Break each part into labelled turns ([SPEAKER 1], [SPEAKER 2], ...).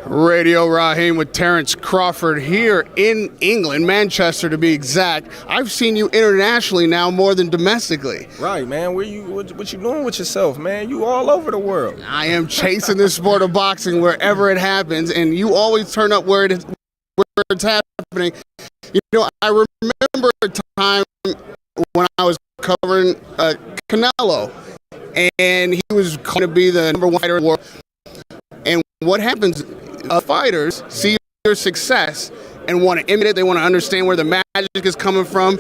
[SPEAKER 1] Radio Raheem with Terence Crawford here in England, Manchester to be exact. I've seen you internationally now more than domestically.
[SPEAKER 2] Right, man. What you doing with yourself, man? You all over the world.
[SPEAKER 1] I am chasing the sport of boxing wherever it happens, and you always turn up where it's happening. You know, I remember a time when I was covering Canelo, and he was going to be the #1 fighter in the world. And what happens? Fighters see your success and want to imitate it. They want to understand where the magic is coming from,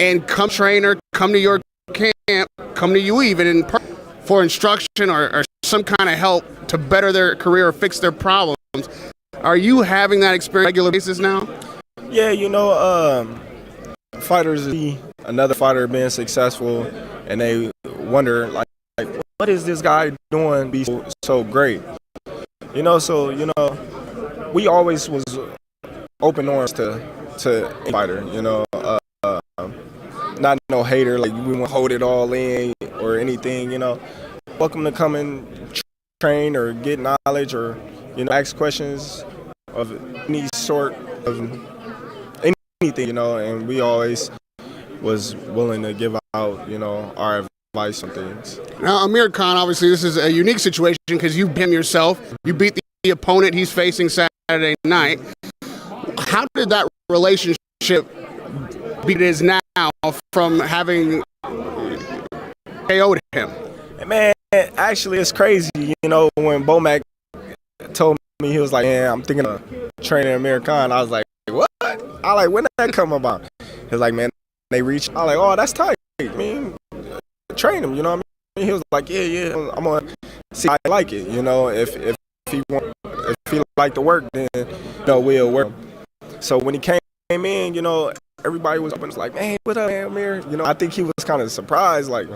[SPEAKER 1] and come trainer, come to your camp, come to you even for instruction or some kind of help to better their career or fix their problems. Are you having that experience on a regular basis now?
[SPEAKER 2] Yeah, you know, fighters see another fighter being successful, and they wonder like what is this guy doing be so great? You know, so, you know, we always was open arms to any fighter, you know, not no hater, like we want to hold it all in or anything, you know. Welcome to come and train or get knowledge or, you know, ask questions of any sort of anything, you know, and we always was willing to give out, you know, our advice on things.
[SPEAKER 1] Now, Amir Khan, obviously, this is a unique situation because you beat him yourself. You beat the opponent he's facing Saturday night. How did that relationship be it is now from having KO'd him?
[SPEAKER 2] Man, actually, it's crazy. You know, when Bomac told me, he was like, man, I'm thinking of training Amir Khan. I was like, what? I like, when did that come about? He was like, man, they reached. I was like, oh, that's tight. I mean, train him, you know what I mean? He was like, yeah, I'm gonna see how I like it, you know. If he like to work, then, you know, we'll work. So when he came in, you know, everybody was up and was like, man, what up, man, Amir? You know, I think he was kind of surprised, like,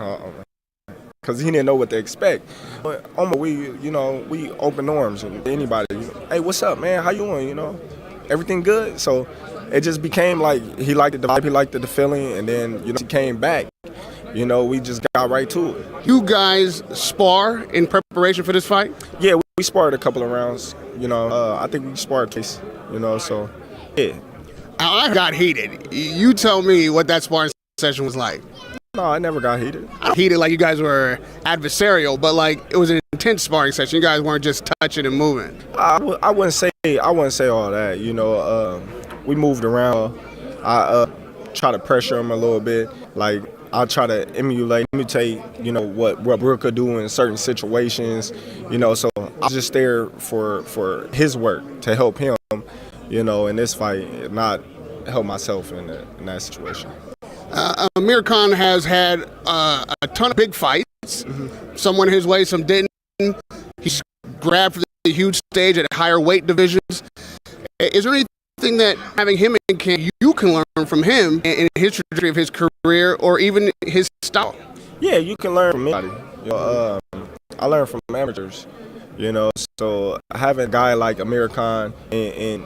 [SPEAKER 2] because he didn't know what to expect. But we open arms and anybody, you know, hey, what's up, man? How you doing? You know, everything good? So it just became like he liked the vibe, he liked the feeling, and then, you know, he came back. You know, we just got right to it. You guys spar in preparation for this fight? Yeah, we sparred a couple of rounds. You know, I think we sparred twice, you know, so, yeah.
[SPEAKER 1] I got heated. You tell me what that sparring session was like.
[SPEAKER 2] No, I never got heated.
[SPEAKER 1] I don't heated like you guys were adversarial, but like it was an intense sparring session. You guys weren't just touching and moving.
[SPEAKER 2] I wouldn't say all that. You know, we moved around. I try to pressure him a little bit. Like, I'll try to imitate, you know, what Brooke could do in certain situations, you know, so I was just there for his work to help him, you know, in this fight, not help myself in that situation.
[SPEAKER 1] Amir Khan has had a ton of big fights. Mm-hmm. Some went his way, some didn't. He's grabbed for the huge stage at higher weight divisions. Is there anything that having him in camp you can learn from him in his trajectory of his career or even his style?
[SPEAKER 2] Yeah, you can learn from anybody. You know, I learn from amateurs, you know, so having a guy like Amir Khan and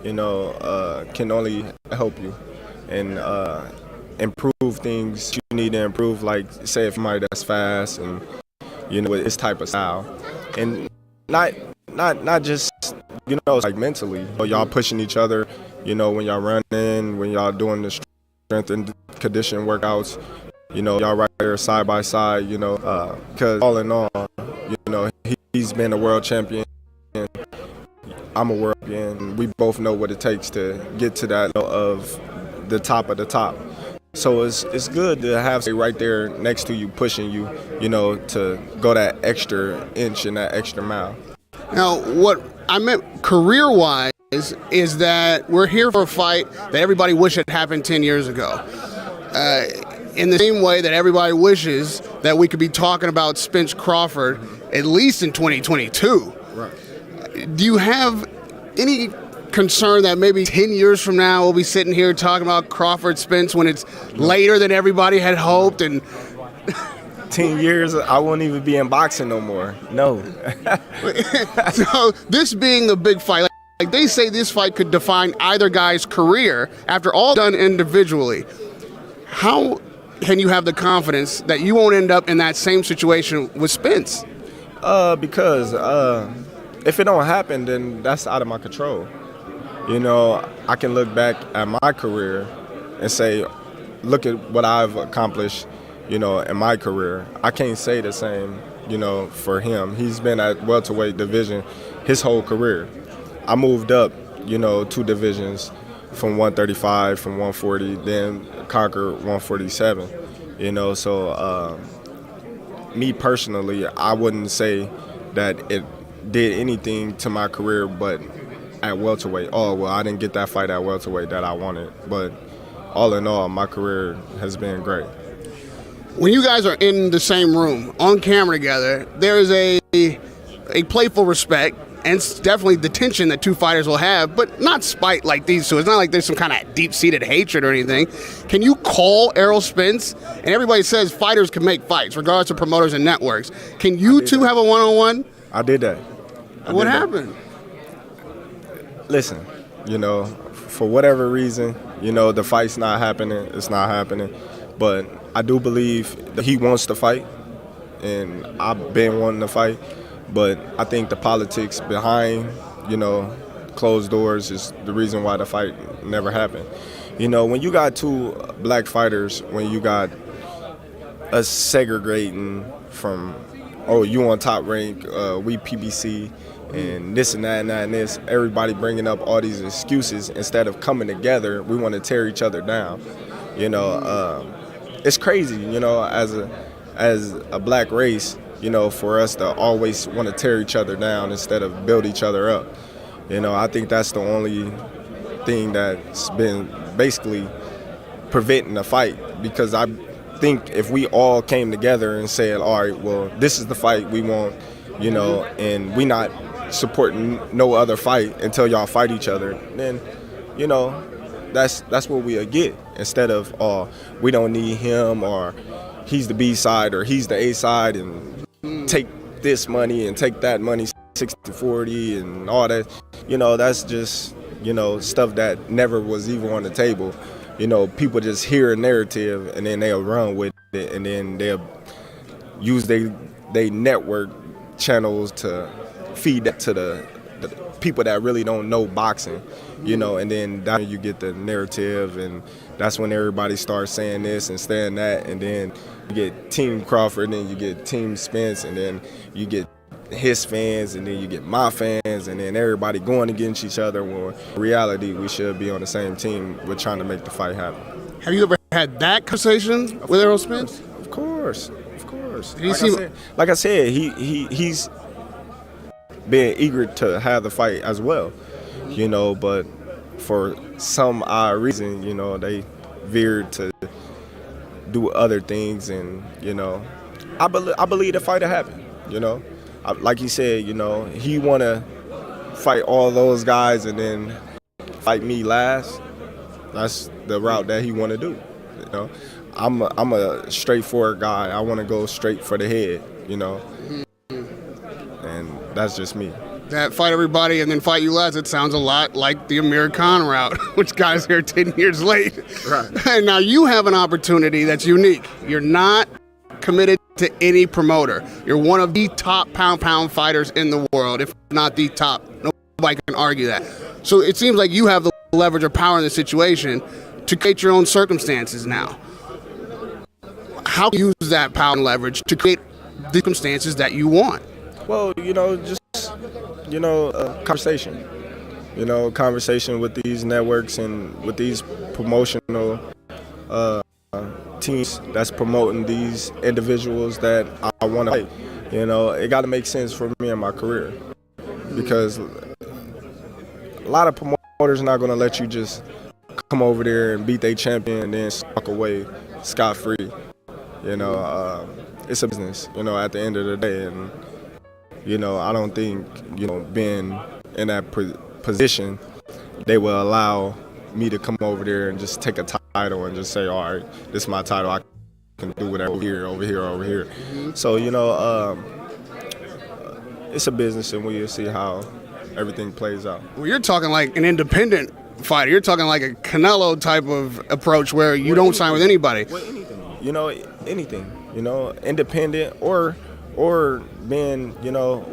[SPEAKER 2] you know, can only help you and improve things you need to improve, like say if somebody that's fast and, you know, with this type of style, and not just, you know, like mentally, you know, y'all pushing each other, you know, when y'all running, when y'all doing the strength and conditioning workouts, you know, y'all right there side by side, you know, because all in all, you know, he's been a world champion and I'm a world champion. We both know what it takes to get to that level of the top of the top. So it's good to have somebody right there next to you, pushing you, you know, to go that extra inch and that extra mile.
[SPEAKER 1] Now, what I meant career-wise is that we're here for a fight that everybody wished had happened 10 years ago. In the same way that everybody wishes that we could be talking about Spence Crawford at least in 2022. Right. Do you have any concern that maybe 10 years from now we'll be sitting here talking about Crawford Spence when it's later than everybody had hoped? And
[SPEAKER 2] 10 years, I won't even be in boxing no more. No.
[SPEAKER 1] So this being the big fight, like they say this fight could define either guy's career after all done individually. How can you have the confidence that you won't end up in that same situation with Spence?
[SPEAKER 2] Because if it don't happen, then that's out of my control. You know, I can look back at my career and say, look at what I've accomplished, you know, in my career. I can't say the same, you know, for him. He's been at welterweight division his whole career. I moved up, you know, 2 divisions from 135, from 140, then conquered 147, you know. So me personally, I wouldn't say that it did anything to my career but at welterweight. Oh, well, I didn't get that fight at welterweight that I wanted. But all in all, my career has been great.
[SPEAKER 1] When you guys are in the same room, on camera together, there is a playful respect, and it's definitely the tension that 2 fighters will have, but not spite like these two. It's not like there's some kind of deep-seated hatred or anything. Can you call Errol Spence? And everybody says fighters can make fights, regardless of promoters and networks. Can you two have a one-on-one?
[SPEAKER 2] I did that.
[SPEAKER 1] What happened?
[SPEAKER 2] Listen, you know, for whatever reason, you know, the fight's not happening. It's not happening. But I do believe that he wants to fight, and I've been wanting to fight. But I think the politics behind, you know, closed doors is the reason why the fight never happened. You know, when you got 2 black fighters, when you got us segregating from, oh, you on top rank, we PBC, and this and that and that and this, everybody bringing up all these excuses instead of coming together, we want to tear each other down. You know, it's crazy, you know, as a black race, you know, for us to always want to tear each other down instead of build each other up. You know, I think that's the only thing that's been basically preventing a fight, because I think if we all came together and said, all right, well, this is the fight we want, you know, and we not supporting no other fight until y'all fight each other, then, you know, that's what we'll get, instead of, oh, we don't need him, or he's the B side or he's the A side, and take this money and take that money 60-40 and all that. You know, that's just, you know, stuff that never was even on the table. You know, people just hear a narrative and then they'll run with it, and then they'll use they network channels to feed that to the people that really don't know boxing, you know, and then down you get the narrative, and that's when everybody starts saying this and saying that, and then you get Team Crawford, and then you get Team Spence, and then you get his fans, and then you get my fans, and then everybody going against each other, when in reality we should be on the same team. We're trying to make the fight happen. Have you ever had that conversation with Errol Spence? Of course, of course. Like I said, he's been eager to have the fight as well, you know, but for some odd reason, you know, they veered to do other things, and, you know, I believe the fight will happen, you know. Like he said, you know, he want to fight all those guys and then fight me last. That's the route that he want to do, you know. I'm a straightforward guy. I want to go straight for the head, you know. And that's just me. That fight everybody and then fight you last, it sounds a lot like the Amir Khan route, which got us here 10 years late. Right. And now you have an opportunity that's unique. You're not committed to any promoter. You're one of the top pound fighters in the world, if not the top. Nobody can argue that. So it seems like you have the leverage or power in this situation to create your own circumstances now. How do you use that power and leverage to create the circumstances that you want? Well, you know, just, you know, conversation. You know, conversation with these networks and with these promotional teams that's promoting these individuals that I want to fight. You know, it got to make sense for me in my career, because a lot of promoters are not going to let you just come over there and beat their champion and then walk away scot-free. You know, it's a business, you know, at the end of the day. And, you know, I don't think, you know, being in that position, they will allow me to come over there and just take a title and just say, all right, this is my title, I can do whatever over here. So, you know, it's a business, and we'll see how everything plays out. Well, you're talking like an independent fighter. You're talking like a Canelo type of approach where you don't sign with anybody. Well, anything, you know, anything, you know, independent or or being,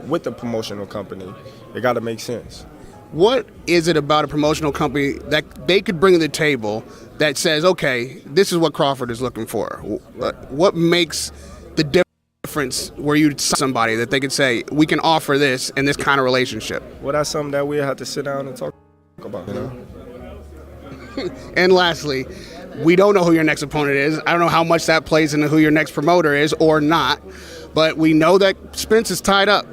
[SPEAKER 2] with the promotional company. It got to make sense.
[SPEAKER 1] What is it about a promotional company that they could bring to the table that says, okay, this is what Crawford is looking for? What makes the difference where you somebody that they could say, we can offer this in this kind of relationship?
[SPEAKER 2] Well, that's something that we have to sit down and talk about,
[SPEAKER 1] And lastly, we don't know who your next opponent is. I don't know how much that plays into who your next promoter is or not, but we know that Spence is tied up.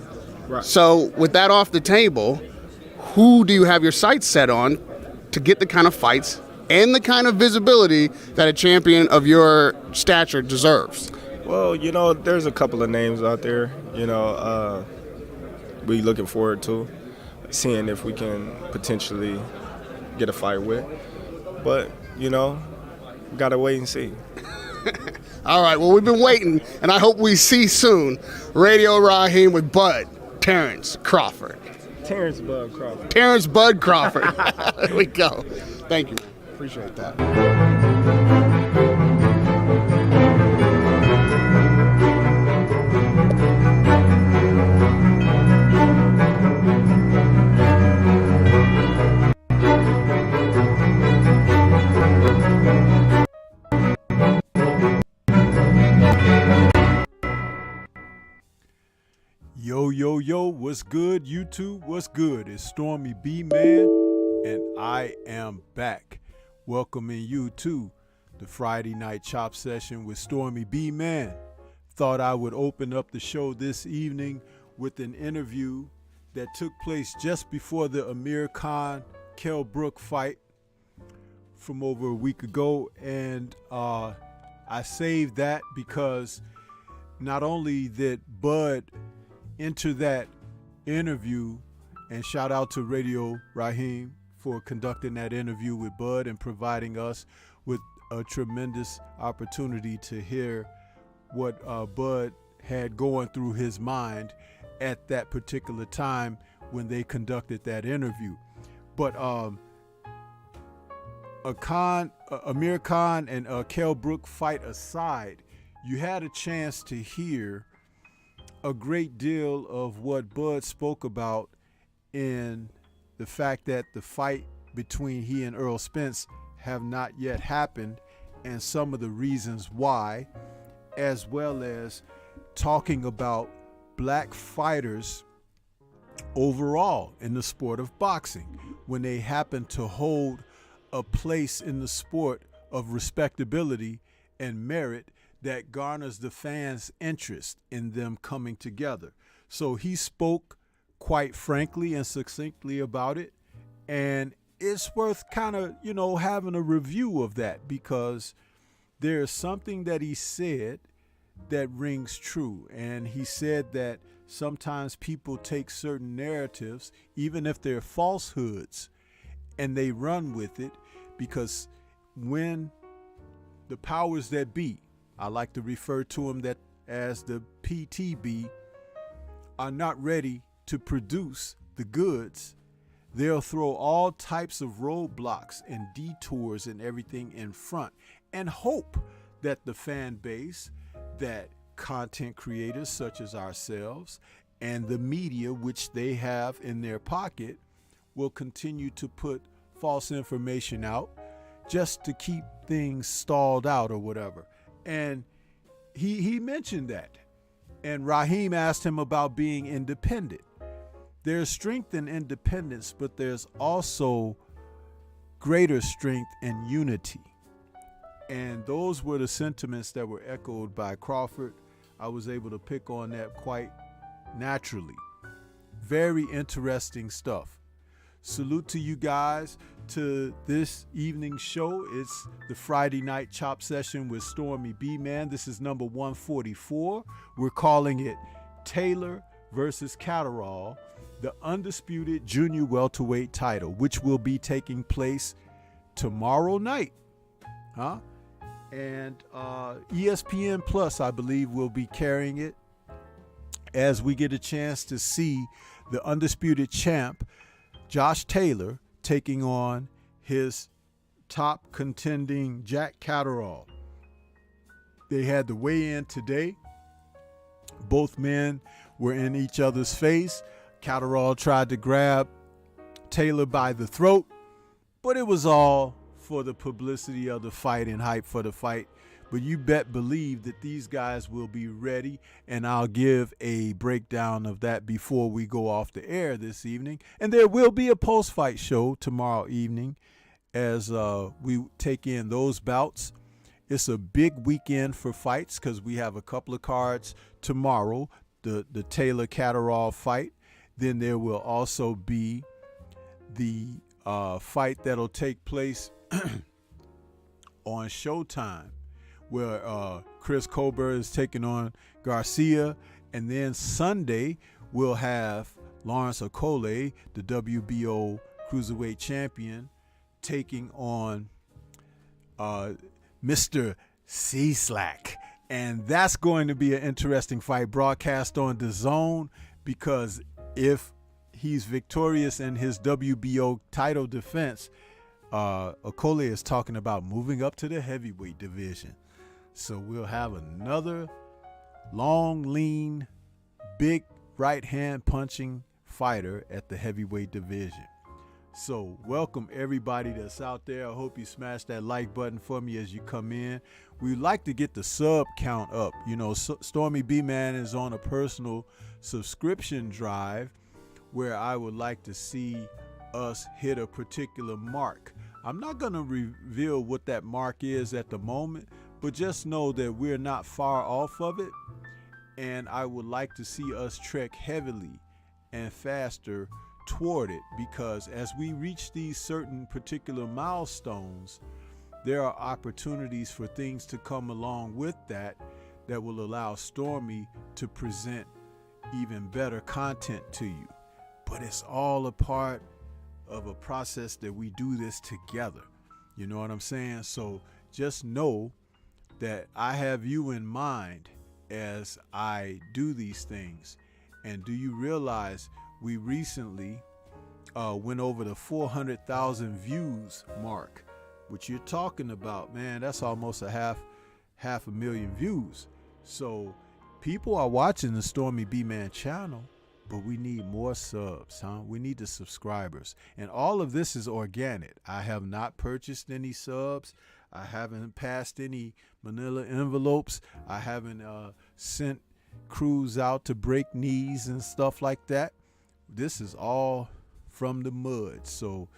[SPEAKER 2] Right.
[SPEAKER 1] So with that off the table, who do you have your sights set on to get the kind of fights and the kind of visibility that a champion of your stature deserves?
[SPEAKER 2] Well, there's a couple of names out there, we looking forward to seeing if we can potentially get a fight with. But, we got to wait and see.
[SPEAKER 1] All right, well, we've been waiting, and I hope we see soon Radio Raheem with Bud Terrence Crawford.
[SPEAKER 2] Terrence Bud Crawford.
[SPEAKER 1] Terrence Bud Crawford. There we go. Thank you, man. Appreciate that.
[SPEAKER 3] Yo, what's good, YouTube? What's good? It's Stormybman, and I am back, welcoming you to the Friday Night Chop Session with Stormybman. Thought I would open up the show this evening with an interview that took place just before the Amir Khan Kell Brook fight from over a week ago, and I saved that because not only did Bud enter that interview, and shout out to Radio Raheem for conducting that interview with Bud and providing us with a tremendous opportunity to hear what Bud had going through his mind at that particular time when they conducted that interview. But Amir Khan and Kell Brook fight aside, you had a chance to hear a great deal of what Bud spoke about in the fact that the fight between he and Earl Spence have not yet happened and some of the reasons why, as well as talking about black fighters overall in the sport of boxing when they happen to hold a place in the sport of respectability and merit that garners the fans' interest in them coming together. So he spoke quite frankly and succinctly about it, and it's worth kind of, having a review of that, because there's something that he said that rings true. And he said that sometimes people take certain narratives, even if they're falsehoods, and they run with it, because when the powers that be, I like to refer to them as the PTB, are not ready to produce the goods, they'll throw all types of roadblocks and detours and everything in front and hope that the fan base, that content creators such as ourselves and the media, which they have in their pocket, will continue to put false information out just to keep things stalled out or whatever. And he mentioned that. And Raheem asked him about being independent. There's strength in independence, but there's also greater strength in unity. And those were the sentiments that were echoed by Crawford. I was able to pick on that quite naturally. Very interesting stuff. Salute to you guys, to this evening's show. It's the Friday Night Chop Session with Stormybman. This is number 144. We're calling it Taylor versus Catterall, the undisputed junior welterweight title, which will be taking place tomorrow night. And ESPN Plus, I believe, will be carrying it as we get a chance to see the undisputed champ, Josh Taylor, taking on his top contending Jack Catterall. They had the weigh-in today, Both men were in each other's face. Catterall tried to grab Taylor by the throat, but it was all for the publicity of the fight and hype for the fight. But you believe that these guys will be ready, and I'll give a breakdown of that before we go off the air this evening. And there will be a post-fight show tomorrow evening as we take in those bouts. It's a big weekend for fights because we have a couple of cards tomorrow, the Taylor Catterall fight. Then there will also be the fight that'll take place on Showtime, where Chris Colbert is taking on Garcia. And then Sunday, we'll have Lawrence Okolie, the WBO Cruiserweight champion, taking on Mr. C-Slack. And that's going to be an interesting fight, broadcast on DAZN, because if he's victorious in his WBO title defense, Okolie is talking about moving up to the heavyweight division. So we'll have another long, lean, big right-hand punching fighter at the heavyweight division. So welcome everybody that's out there. I hope you smash that like button for me as you come in. We'd like to get the sub count up. You know, Stormybman is on a personal subscription drive where I would like to see us hit a particular mark. I'm not going to reveal what that mark is at the moment, but just know that we're not far off of it, and I would like to see us trek heavily and faster toward it, because as we reach these certain particular milestones, there are opportunities for things to come along with that will allow Stormy to present even better content to you. But it's all a part of a process that we do this together. You know what I'm saying? So just know that I have you in mind as I do these things. And do you realize we recently went over the 400,000 views mark, which you're talking about, man, that's almost a half a million views. So people are watching the Stormybman channel, but we need more subs, huh? We need the subscribers. And all of this is organic. I have not purchased any subs. I haven't passed any manila envelopes. I haven't sent crews out to break knees and stuff like that. This is all from the mud. So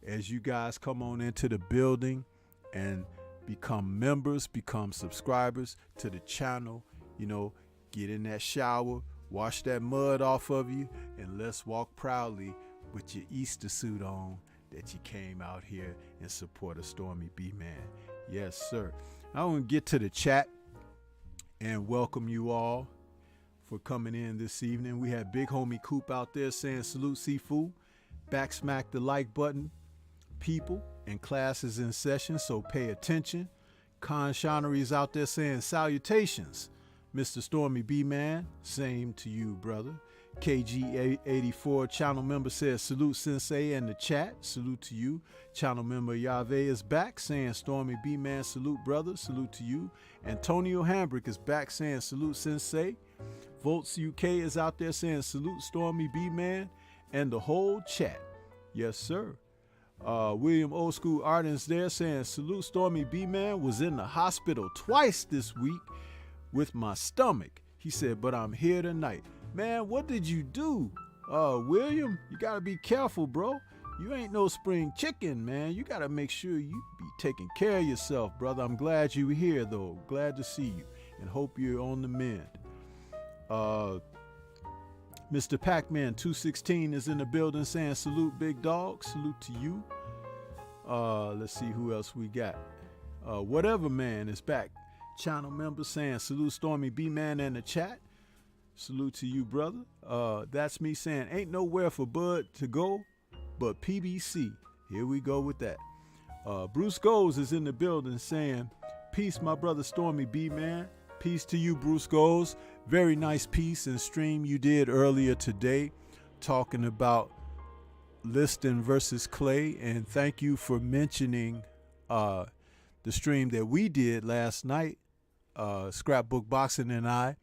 [SPEAKER 3] as you guys come on into the building and become members, become subscribers to the channel, you know, get in that shower, wash that mud off of you, and let's walk proudly with your Easter suit on that you came out here in support of Stormybman. Yes, sir. I want to get to the chat and welcome you all for coming in this evening. We had Big Homie Coop out there saying salute Sifu. Back smack the like button, people, and classes in session, so pay attention. Con Shonery's out there saying salutations. Mr. Stormybman, same to you, brother. KG84 channel member says salute Sensei in the chat. Salute to you. Channel member Yave is back saying Stormybman, salute brother. Salute to you. Antonio Hambrick is back saying salute Sensei. Volts UK is out there saying salute Stormybman and the whole chat. Yes, sir. William Old School Arden's there saying salute Stormybman, was in the hospital twice this week with my stomach. He said, but I'm here tonight. Man, what did you do? William, you gotta be careful, bro. You ain't no spring chicken, man. You gotta make sure you be taking care of yourself, brother. I'm glad you're here, though. Glad to see you and hope you're on the mend. Mr. Pac-Man 216 is in the building saying salute, big dog. Salute to you. Let's see who else we got. Whatever man is back. Channel member saying salute Stormybman in the chat. Salute to you, brother. That's me saying ain't nowhere for Bud to go but PBC. Here we go with that. Bruce Goes is in the building saying peace, my brother Stormybman. Peace to you, Bruce Goes. Very nice piece and stream you did earlier today talking about Liston versus Clay, and thank you for mentioning the stream that we did last night, Scrapbook Boxing and I,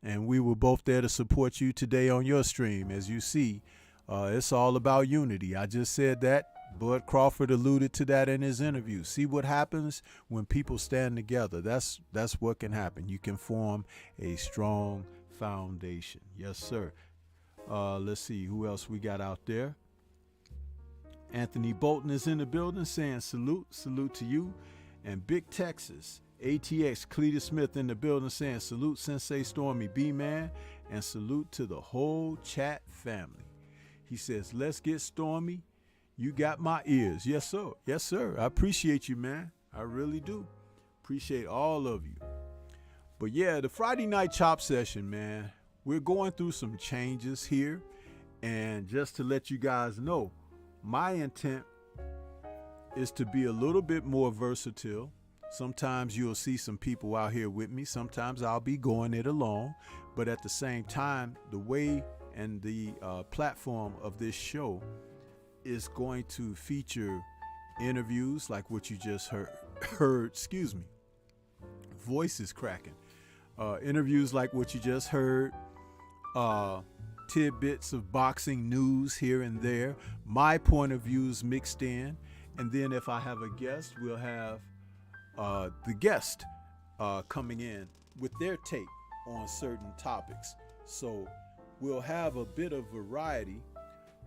[SPEAKER 3] And we were both there to support you today on your stream. As you see, it's all about unity. I just said that. Bud Crawford alluded to that in his interview. See what happens when people stand together. That's what can happen. You can form a strong foundation. Yes, sir. Let's see who else we got out there. Anthony Bolton is in the building saying salute to you. And Big Texas, ATX Cletus Smith in the building saying salute Sensei Stormybman, and salute to the whole chat family. He says, let's get stormy. You got my ears. Yes, sir. Yes, sir. I appreciate you, man. I really do. Appreciate all of you. But yeah, the Friday night chop session, man, we're going through some changes here. And just to let you guys know, my intent is to be a little bit more versatile. Sometimes you'll see some people out here with me. Sometimes I'll be going it alone. But at the same time, the way and the platform of this show is going to feature interviews like what you just heard, excuse me, voice is cracking, interviews like what you just heard, tidbits of boxing news here and there, my point of views mixed in, and then if I have a guest, we'll have the guest coming in with their take on certain topics. So we'll have a bit of variety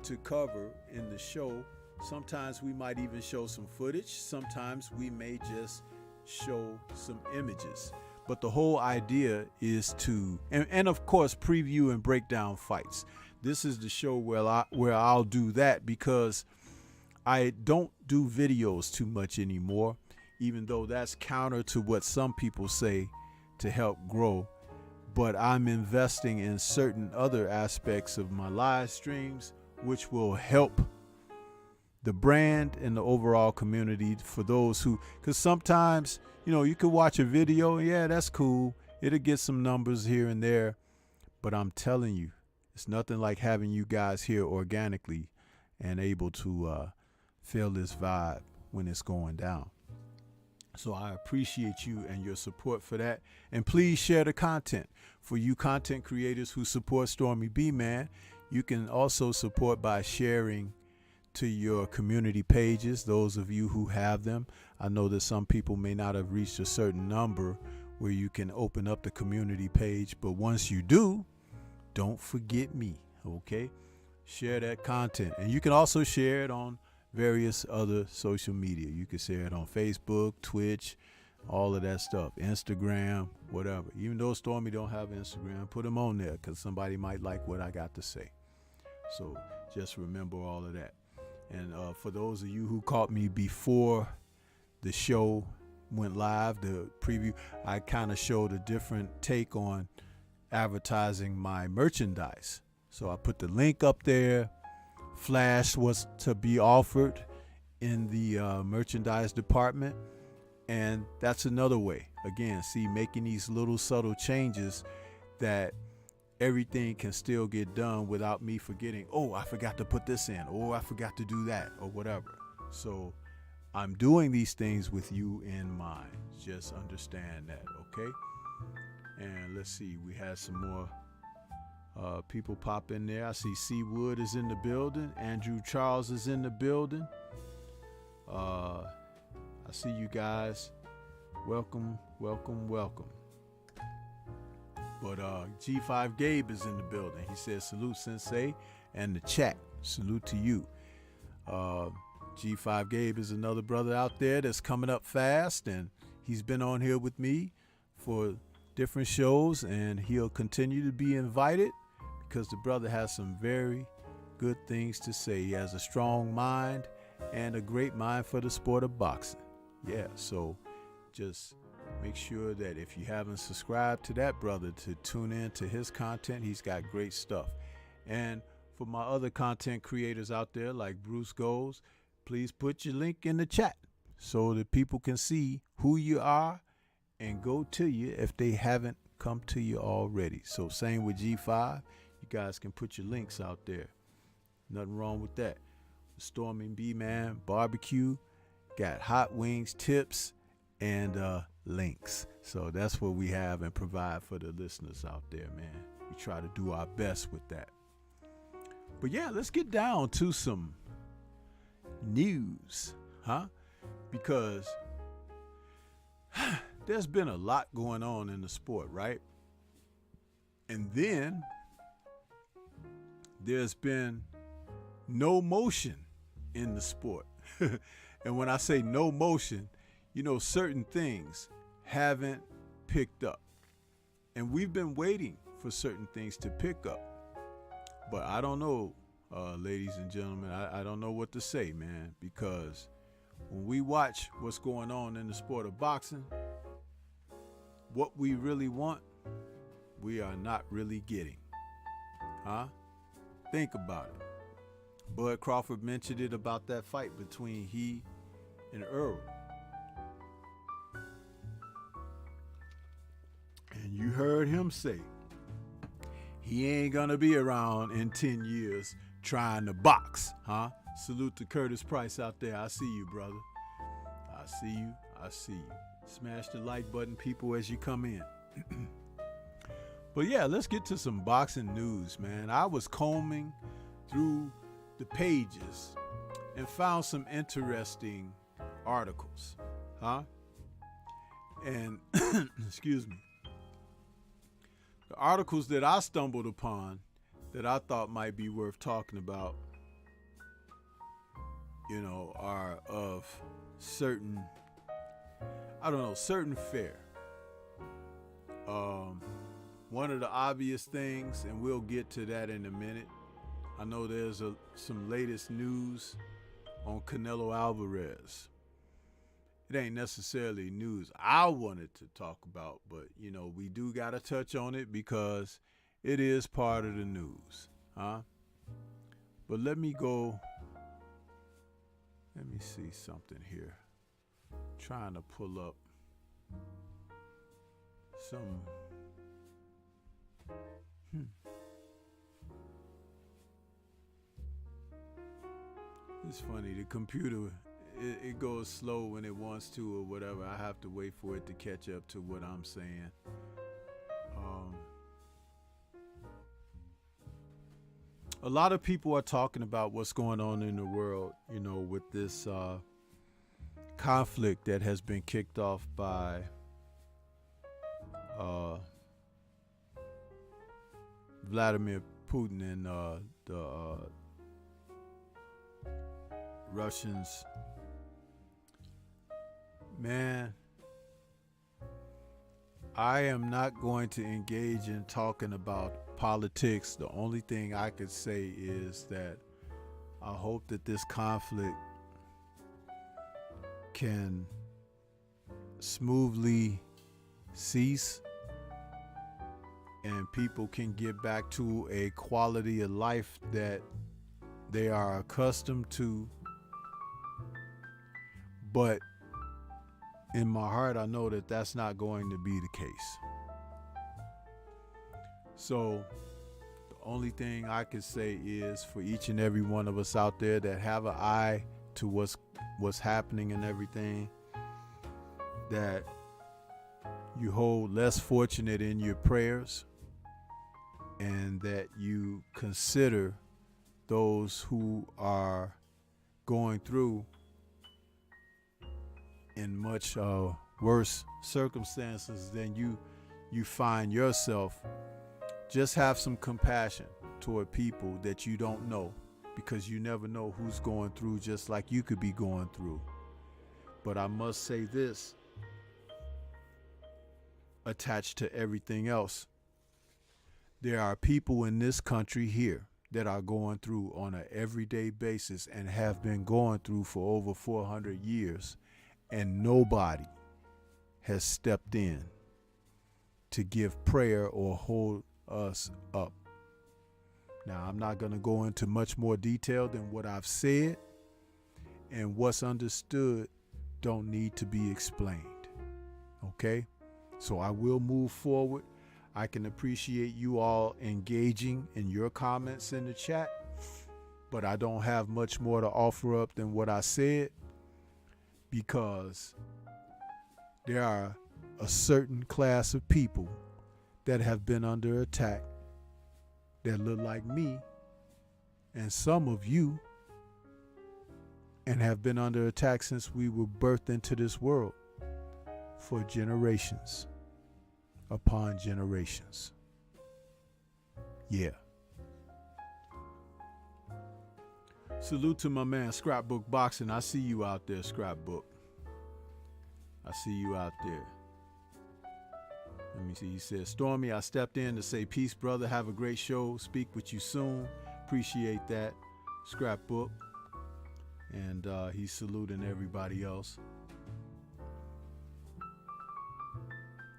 [SPEAKER 3] to cover in the show. Sometimes we might even show some footage. Sometimes we may just show some images. But the whole idea is to, and of course, preview and break down fights. This is the show where I'll do that because I don't do videos too much anymore, even though that's counter to what some people say to help grow. But I'm investing in certain other aspects of my live streams, which will help the brand and the overall community for those who, because sometimes, you could watch a video, yeah, that's cool. It'll get some numbers here and there. But I'm telling you, it's nothing like having you guys here organically and able to feel this vibe when it's going down. So I appreciate you and your support for that. And please share the content. For you content creators who support Stormybman, you can also support by sharing to your community pages, those of you who have them. I know that some people may not have reached a certain number where you can open up the community page, but once you do, don't forget me, okay? Share that content. And you can also share it on various other social media. You can share it on Facebook, Twitch, all of that stuff, Instagram, whatever. Even though Stormy don't have Instagram, put them on there because somebody might like what I got to say. So just remember all of that. And for those of you who caught me before the show went live, the preview, I kind of showed a different take on advertising my merchandise. So I put the link up there. Flash was to be offered in the merchandise department. And that's another way. Again, see, making these little subtle changes that everything can still get done without me forgetting, oh, I forgot to put this in, or I forgot to do that, or whatever. So I'm doing these things with you in mind. Just understand that, okay? And let's see, we had some more people pop in there. I see C. Wood is in the building. Andrew Charles is in the building. I see you guys. Welcome, welcome, welcome. But G5 Gabe is in the building. He says, salute Sensei and the chat. Salute to you. G5 Gabe is another brother out there that's coming up fast, and he's been on here with me for different shows, and he'll continue to be invited because the brother has some very good things to say. He has a strong mind and a great mind for the sport of boxing. Yeah, so just make sure that if you haven't subscribed to that brother, to tune in to his content. He's got great stuff. And for my other content creators out there like Bruce Goes, please put your link in the chat so that people can see who you are and go to you if they haven't come to you already. So same with G5. You guys can put your links out there. Nothing wrong with that. Stormybman Barbecue got hot wings, tips, and links. So that's what we have and provide for the listeners out there, man. We try to do our best with that. But yeah, let's get down to some news, huh? Because there's been a lot going on in the sport, right? And then there's been no motion in the sport. And when I say no motion, you know, certain things haven't picked up. And we've been waiting for certain things to pick up. But I don't know, ladies and gentlemen, I don't know what to say, man, because when we watch what's going on in the sport of boxing, what we really want, we are not really getting. Huh? Think about it. Bud Crawford mentioned it about that fight between he and Earl. And you heard him say, he ain't gonna be around in 10 years trying to box, huh? Salute to Curtis Price out there. I see you, brother. I see you. I see you. Smash the like button, people, as you come in. But yeah, let's get to some boxing news, man. I was combing through the pages and found some interesting articles, huh? And, excuse me. The articles that I stumbled upon that I thought might be worth talking about, you know, are of certain, I don't know, certain fare. One of the obvious things, and we'll get to that in a minute, I know there's some latest news on Canelo Alvarez. It ain't necessarily news I wanted to talk about, but, you know, we do got to touch on it because it is part of the news, huh? But let me see something here. Trying to pull up some... It's funny, the computer, it goes slow when it wants to or whatever. I have to wait for it to catch up to what I'm saying. A lot of people are talking about what's going on in the world, you know, with this conflict that has been kicked off by Vladimir Putin and the Russians. Man, I am not going to engage in talking about politics. The only thing I could say is that I hope that this conflict can smoothly cease and people can get back to a quality of life that they are accustomed to. But in my heart, I know that that's not going to be the case. So the only thing I can say is for each and every one of us out there that have an eye to what's happening and everything, that you hold less fortunate in your prayers and that you consider those who are going through in much worse circumstances than you find yourself. Just have some compassion toward people that you don't know, because you never know who's going through just like you could be going through. But I must say this, attached to everything else, there are people in this country here that are going through on an everyday basis and have been going through for over 400 years. And nobody has stepped in to give prayer or hold us up. Now, I'm not going to go into much more detail than what I've said, and what's understood don't need to be explained. Okay? So I will move forward. I can appreciate you all engaging in your comments in the chat, but I don't have much more to offer up than what I said, because there are a certain class of people that have been under attack that look like me and some of you, and have been under attack since we were birthed into this world for generations upon generations. Yeah. Salute to my man Scrapbook Boxing. I see you out there, Scrapbook. I see you out there. Let me see. He says, Stormy, I stepped in to say peace, brother. Have a great show. Speak with you soon. Appreciate that, Scrapbook. And he's saluting everybody else.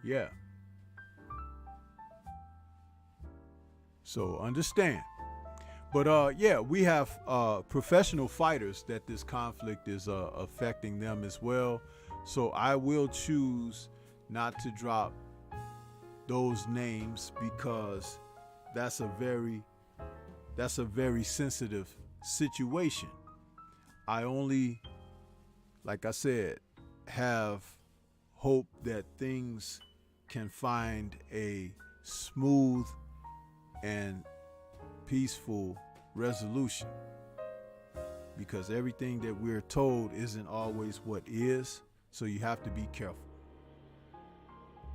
[SPEAKER 3] Yeah. So understand. But yeah, we have professional fighters that this conflict is affecting them as well. So I will choose not to drop those names because that's a very sensitive situation. I only, like I said, have hope that things can find a smooth and peaceful resolution, because everything that we're told isn't always what is. So you have to be careful.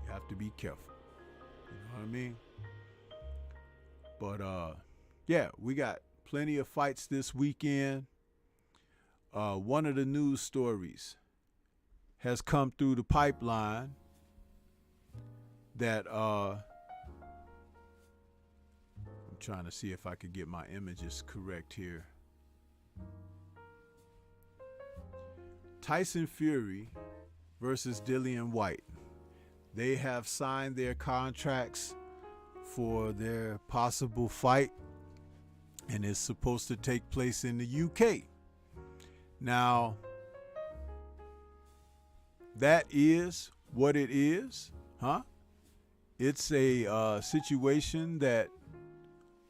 [SPEAKER 3] You have to be careful. You know what I mean? But yeah, we got plenty of fights this weekend. One of the news stories has come through the pipeline that I'm trying to see if I could get my images correct here. Tyson Fury versus Dillian White. They have signed their contracts for their possible fight, and it's supposed to take place in the UK. Now, that is what it is, huh? It's a situation that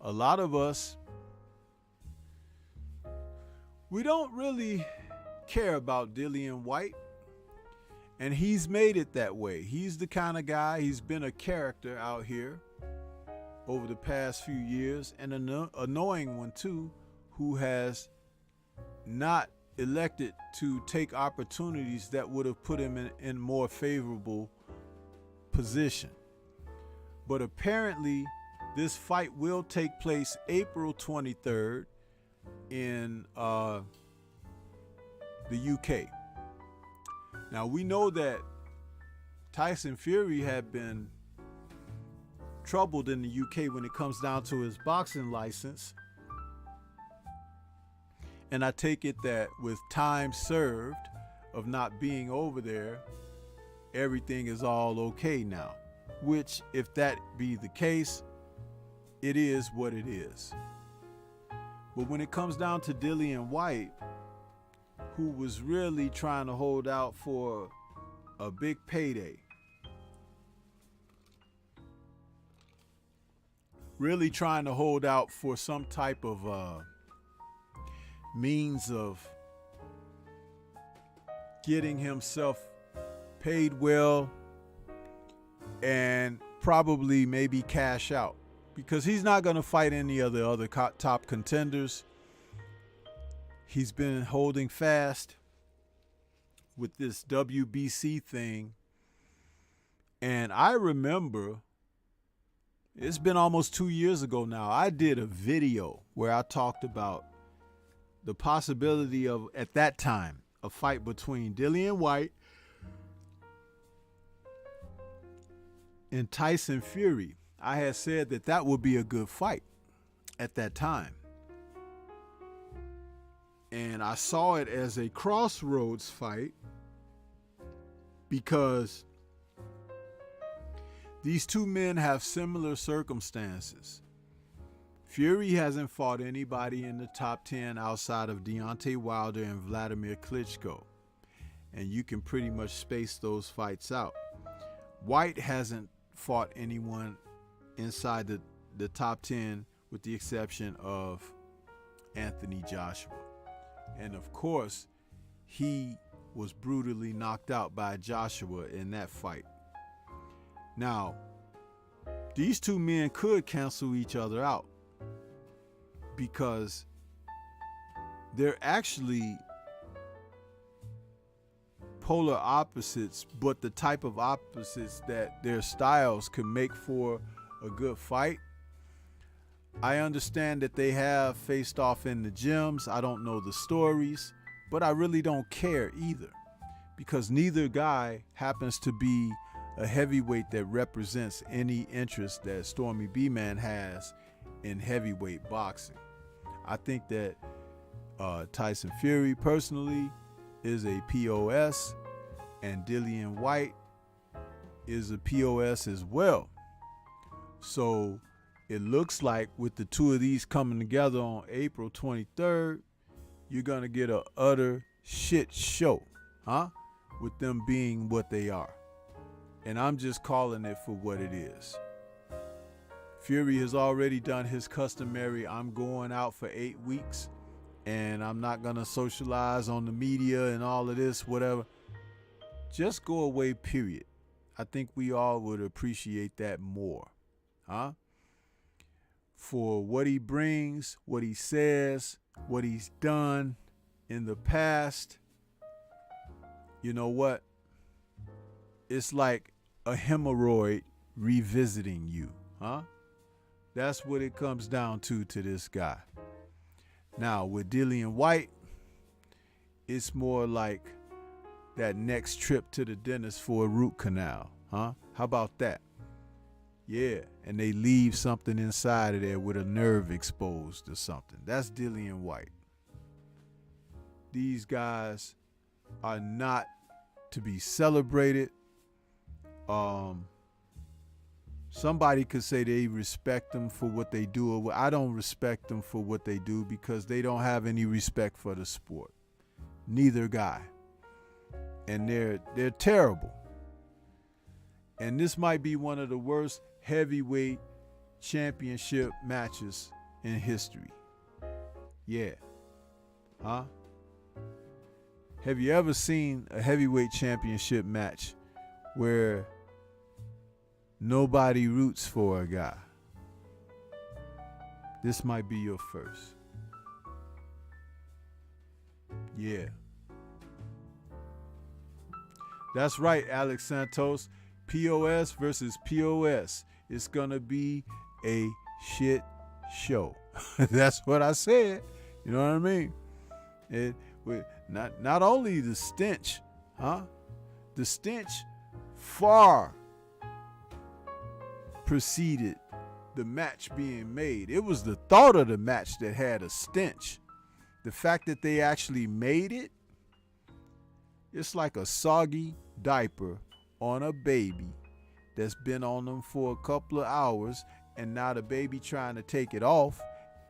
[SPEAKER 3] a lot of us, we don't really care about Dillian White, and he's made it that way. He's the kind of guy, he's been a character out here over the past few years, and an annoying one too, who has not elected to take opportunities that would have put him in more favorable position. But apparently this fight will take place April 23rd in the UK. Now we know that Tyson Fury had been troubled in the UK when it comes down to his boxing license. And I take it that with time served of not being over there, everything is all okay now. Which, if that be the case, it is what it is. But when it comes down to Dillian White, who was really trying to hold out for a big payday, really trying to hold out for some type of means of getting himself paid well and probably maybe cash out, because he's not going to fight any of the other top contenders. He's been holding fast with this WBC thing. And I remember, it's been almost 2 years ago now, I did a video where I talked about the possibility of, at that time, a fight between Dillian White and Tyson Fury. I had said that that would be a good fight at that time. And I saw it as a crossroads fight because these two men have similar circumstances. Fury hasn't fought anybody in the top 10 outside of Deontay Wilder and Vladimir Klitschko. And you can pretty much space those fights out. White hasn't fought anyone inside the top 10 with the exception of Anthony Joshua. And of course, he was brutally knocked out by Joshua in that fight Now, these two men could cancel each other out because they're actually polar opposites, but the type of opposites that their styles could make for a good fight. I understand that they have faced off in the gyms. I don't know the stories, but I really don't care either, because neither guy happens to be a heavyweight that represents any interest that Stormybman has in heavyweight boxing. I think that Tyson Fury personally is a POS, and Dillian White is a POS as well. So it looks like with the two of these coming together on April 23rd, you're going to get an utter shit show, huh? With them being what they are. And I'm just calling it for what it is. Fury has already done his customary, I'm going out for 8 weeks and I'm not going to socialize on the media and all of this, whatever. Just go away, period. I think we all would appreciate that more, huh? For what he brings, what he says, what he's done in the past. You know what? It's like a hemorrhoid revisiting you, huh? That's what it comes down to this guy. Now, with Dillian White, it's more like that next trip to the dentist for a root canal, huh? How about that? Yeah, and they leave something inside of there with a nerve exposed or something. That's Dillian White. These guys are not to be celebrated. Somebody could say they respect them for what they do. I don't respect them for what they do because they don't have any respect for the sport. Neither guy. And they're terrible. And this might be one of the worst heavyweight championship matches in history. Yeah. Huh? Have you ever seen a heavyweight championship match where nobody roots for a guy? This might be your first. Yeah. That's right, Alex Santos. POS versus POS. It's going to be a shit show. That's what I said. You know what I mean? It with not only the stench, huh? The stench far preceded the match being made. It was the thought of the match that had a stench. The fact that they actually made it, it's like a soggy diaper on a baby that's been on them for a couple of hours, and now the baby trying to take it off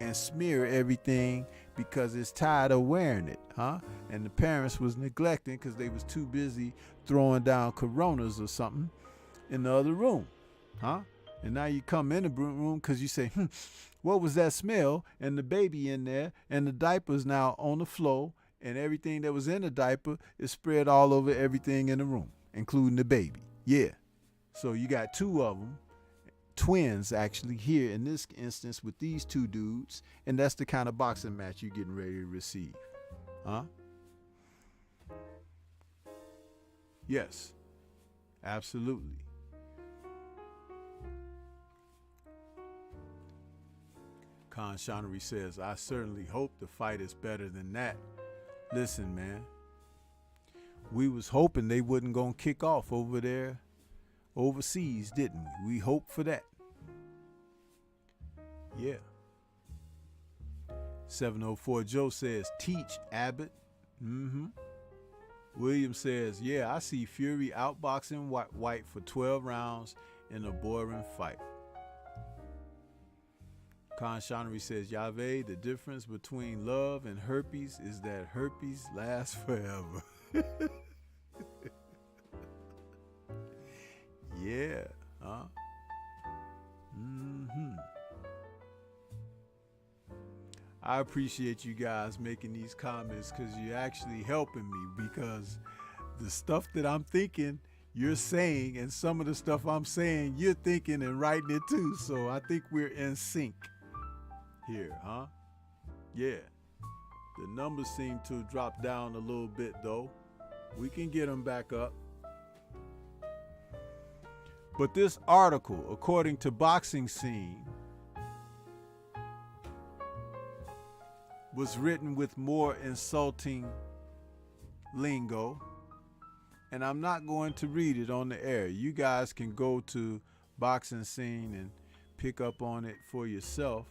[SPEAKER 3] and smear everything because it's tired of wearing it, huh? And the parents was neglecting because they was too busy throwing down Coronas or something in the other room, huh? And now you come in the room because you say, what was that smell? And the baby in there, and the diaper's now on the floor, and everything that was in the diaper is spread all over everything in the room, including the baby. Yeah. So you got two of them, twins actually, here in this instance with these two dudes, and that's the kind of boxing match you're getting ready to receive. Huh? Yes. Absolutely. Khan Shanery says, I certainly hope the fight is better than that. Listen, man. We was hoping they wasn't going to kick off over there overseas, didn't we? We hoped for that. Yeah. 704 Joe says, teach, Abbott. William says, yeah, I see Fury outboxing White for 12 rounds in a boring fight. Khan Shanery says, Yahweh, the difference between love and herpes is that herpes lasts forever. Yeah, huh? I appreciate you guys making these comments because you're actually helping me, because the stuff that I'm thinking, you're saying, and some of the stuff I'm saying, you're thinking and writing it too. So I think we're in sync here, huh? Yeah. The numbers seem to drop down a little bit though. We can get them back up. But this article, according to Boxing Scene, was written with more insulting lingo, and I'm not going to read it on the air. You guys can go to Boxing Scene and pick up on it for yourself,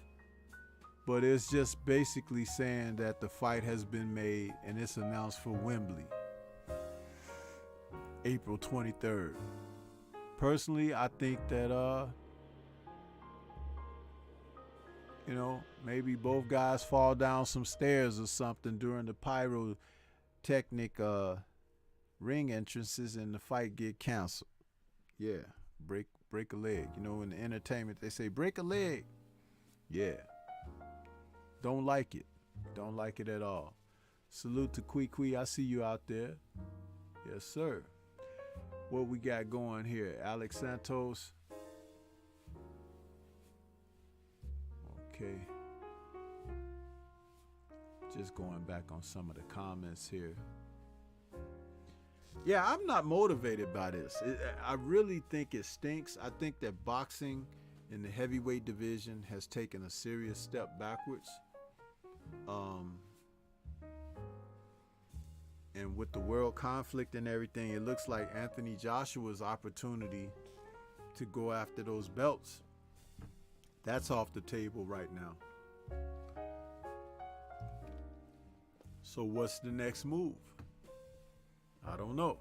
[SPEAKER 3] but it's just basically saying that the fight has been made and it's announced for Wembley, April 23rd. Personally, I think that you know, maybe both guys fall down some stairs or something during the pyrotechnic ring entrances and the fight get canceled. Yeah, break a leg. You know, in the entertainment they say break a leg. Yeah. Don't like it. Don't like it at all. Salute to Kwee. I see you out there. Yes, sir. What we got going here? Alex Santos. Okay. Just going back on some of the comments here. Yeah, I'm not motivated by this. I really think it stinks. I think that boxing in the heavyweight division has taken a serious step backwards. And with the world conflict and everything, it looks like Anthony Joshua's opportunity to go after those belts, that's off the table right now. So what's the next move? I don't know.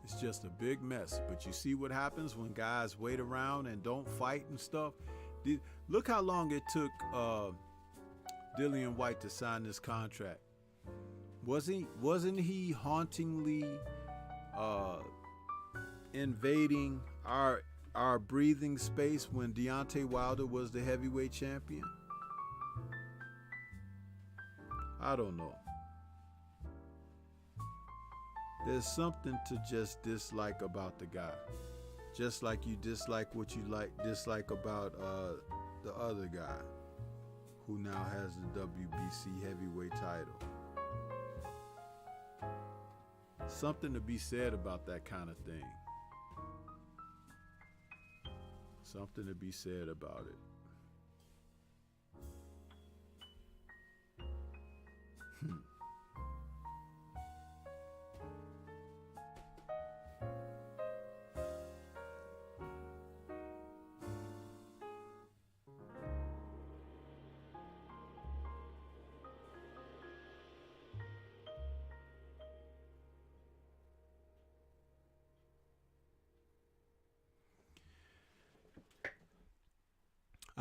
[SPEAKER 3] It's just a big mess. But you see what happens when guys wait around and don't fight and stuff. Look how long it took Dillian White to sign this contract. Wasn't he hauntingly invading our breathing space when Deontay Wilder was the heavyweight champion? I don't know. There's something to just dislike about the guy. Just like you dislike what you dislike about the other guy who now has the WBC heavyweight title. Something to be said about that kind of thing. Something to be said about it.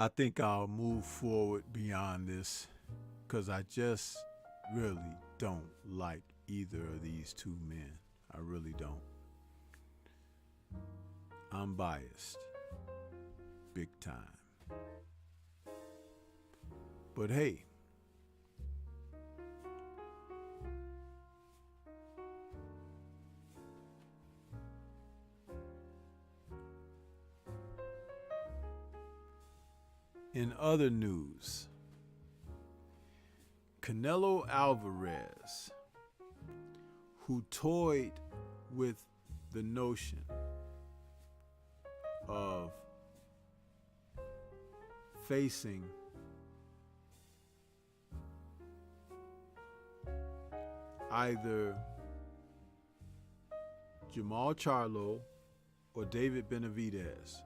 [SPEAKER 3] I think I'll move forward beyond this because I just really don't like either of these two men. I really don't. I'm biased. Big time. But hey, in other news, Canelo Alvarez, who toyed with the notion of facing either Jamal Charlo or David Benavidez.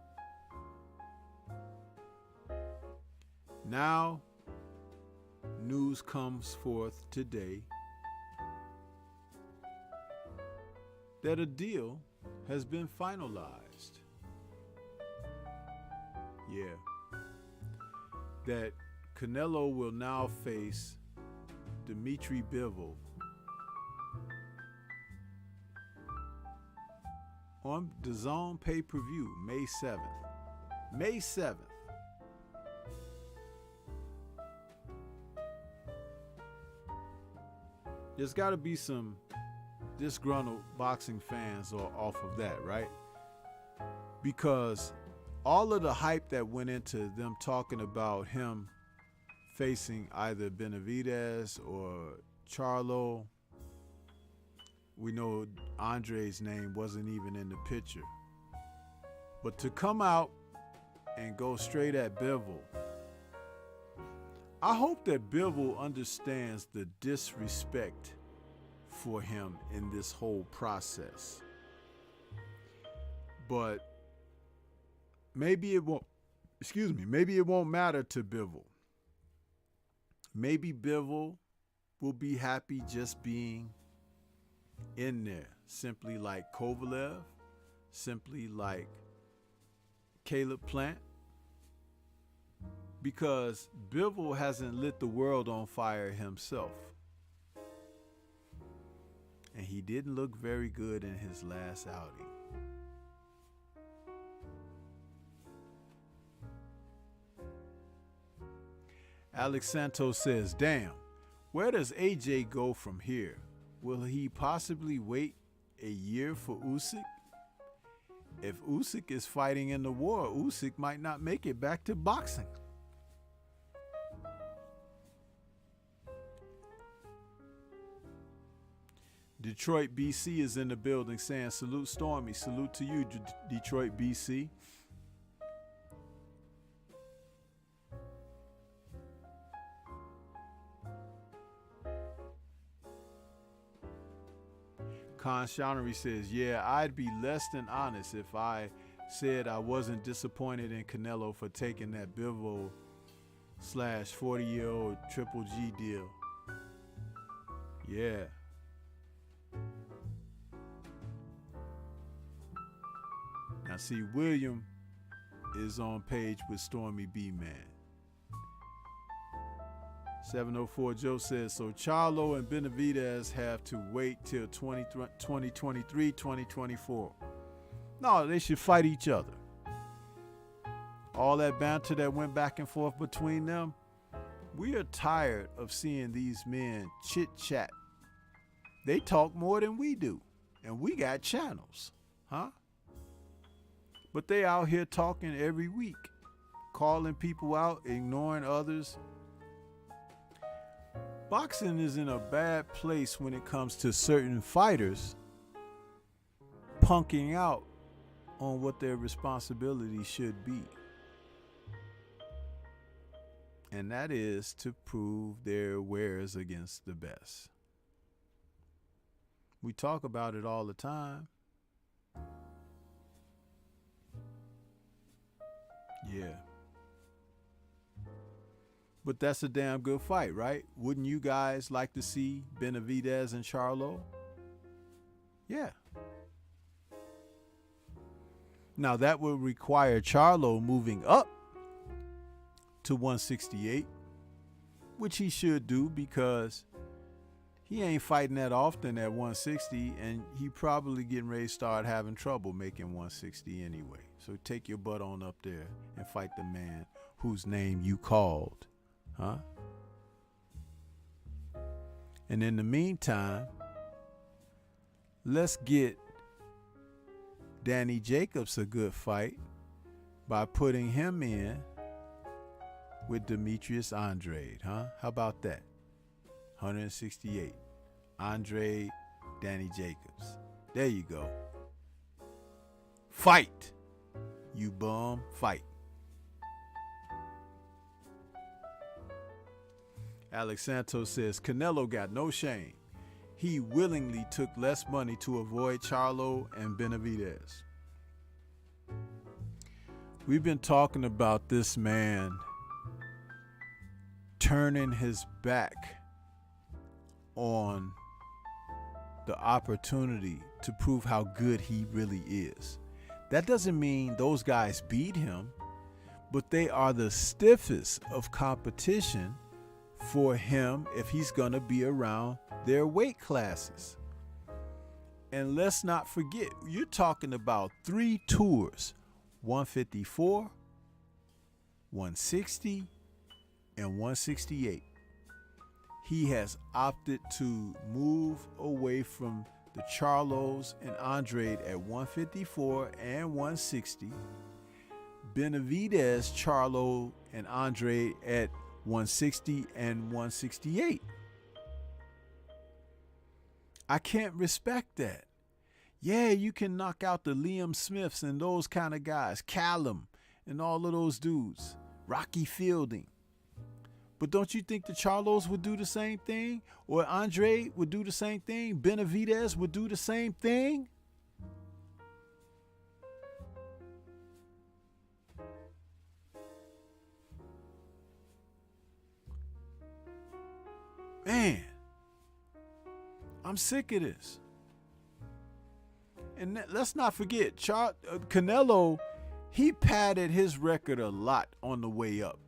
[SPEAKER 3] Now, news comes forth today that a deal has been finalized. Yeah. That Canelo will now face Dmitry Bivol on the DAZN pay-per-view May 7th. May 7th. There's got to be some disgruntled boxing fans are off of that, right? Because all of the hype that went into them talking about him facing either Benavidez or Charlo, we know Andre's name wasn't even in the picture. But to come out and go straight at Bivol, I hope that Bivol understands the disrespect for him in this whole process. But maybe it won't, maybe it won't matter to Bivol. Maybe Bivol will be happy just being in there, simply like Kovalev, simply like Caleb Plant, because Bivol hasn't lit the world on fire himself. And he didn't look very good in his last outing. Alex Santos says, damn, where does AJ go from here? Will he possibly wait a year for Usyk? If Usyk is fighting in the war, Usyk might not make it back to boxing. Detroit, BC is in the building saying, salute Stormy. Salute to you, Detroit, BC. Con Shonery says, yeah, I'd be less than honest if I said I wasn't disappointed in Canelo for taking that Bivol / 40-year-old Triple G deal. Yeah. Now see, William is on page with Stormybman. 704 Joe says, so Charlo and Benavidez have to wait till 2023, 2024. No, they should fight each other. All that banter that went back and forth between them, we are tired of seeing these men chit-chat. They talk more than we do, and we got channels, huh? But they out here talking every week, calling people out, ignoring others. Boxing is in a bad place when it comes to certain fighters punking out on what their responsibility should be. And that is to prove their wares against the best. We talk about it all the time. Yeah. But that's a damn good fight, right? Wouldn't you guys like to see Benavidez and Charlo? Yeah. Now that would require Charlo moving up to 168, which he should do because he ain't fighting that often at 160, and he probably getting ready to start having trouble making 160 anyway. So take your butt on up there and fight the man whose name you called. Huh? And in the meantime, let's get Danny Jacobs a good fight by putting him in with Demetrius Andrade, huh? How about that? 168. Andrade, Danny Jacobs. There you go. Fight, you bum, fight. Alex Santos says, Canelo got no shame. He willingly took less money to avoid Charlo and Benavidez. We've been talking about this man turning his back on the opportunity to prove how good he really is. That doesn't mean those guys beat him, but they are the stiffest of competition for him if he's going to be around their weight classes. And let's not forget, you're talking about 3 tours, 154, 160, and 168. He has opted to move away from the Charlos and Andrade at 154 and 160, Benavidez, Charlo, and Andrade at 160 and 168. I can't respect that. Yeah, you can knock out the Liam Smiths and those kind of guys, Callum and all of those dudes, Rocky Fielding. But don't you think the Charlos would do the same thing? Or Andre would do the same thing? Benavidez would do the same thing? Man, I'm sick of this. And let's not forget, Canelo, he padded his record a lot on the way up.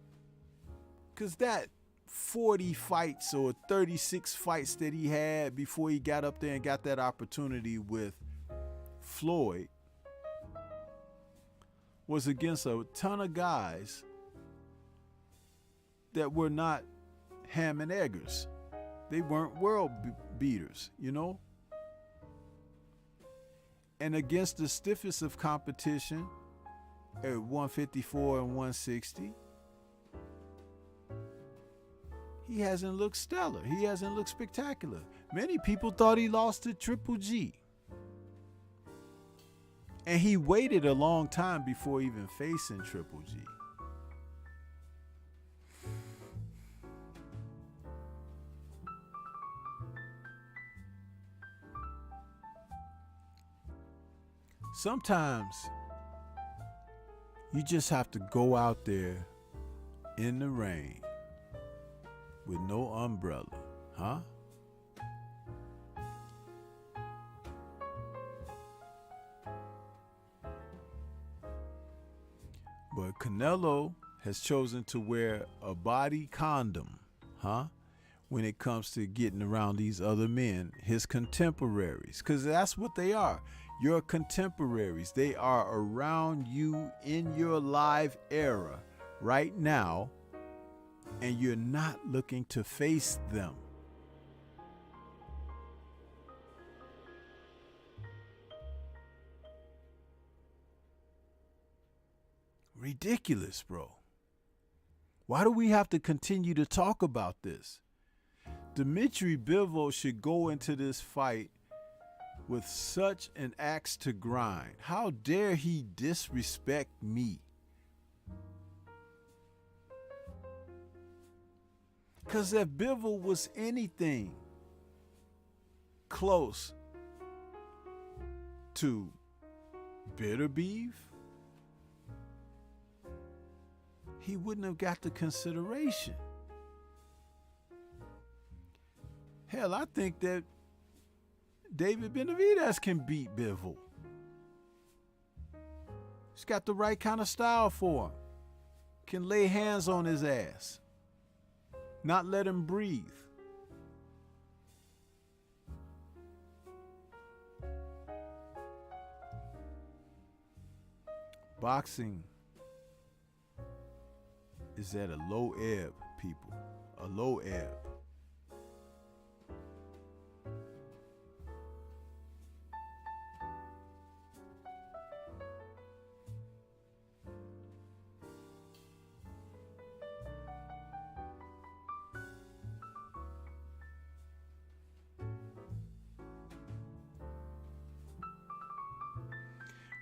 [SPEAKER 3] Because that 40 fights or 36 fights that he had before he got up there and got that opportunity with Floyd was against a ton of guys that were not ham and eggers. They weren't world beaters, you know? And against the stiffest of competition at 154 and 160, he hasn't looked stellar. He hasn't looked spectacular. Many people thought he lost to Triple G. And he waited a long time before even facing Triple G. Sometimes you just have to go out there in the rain with no umbrella, huh? But Canelo has chosen to wear a body condom, huh? When it comes to getting around these other men, his contemporaries, because that's what they are. Your contemporaries. They are around you in your live era right now, and you're not looking to face them. Ridiculous, bro. Why do we have to continue to talk about this? Dmitry Bivol should go into this fight with such an axe to grind. How dare he disrespect me? Because if Bivol was anything close to Bitter Beef, he wouldn't have got the consideration. Hell, I think that David Benavidez can beat Bivol. He's got the right kind of style for him. Can lay hands on his ass. Not let him breathe. Boxing is at a low ebb, people. A low ebb.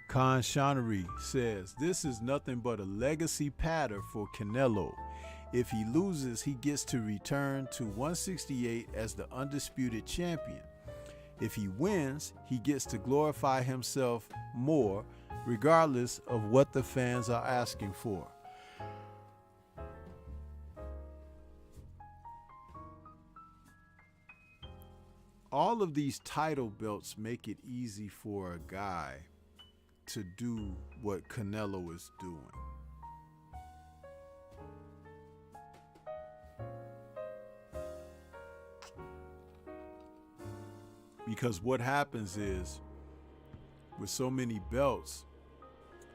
[SPEAKER 3] Khan Shanery says, this is nothing but a legacy patter for Canelo. If he loses, he gets to return to 168 as the undisputed champion. If he wins, he gets to glorify himself more, regardless of what the fans are asking for. All of these title belts make it easy for a guy to do what Canelo is doing. Because what happens is, with so many belts,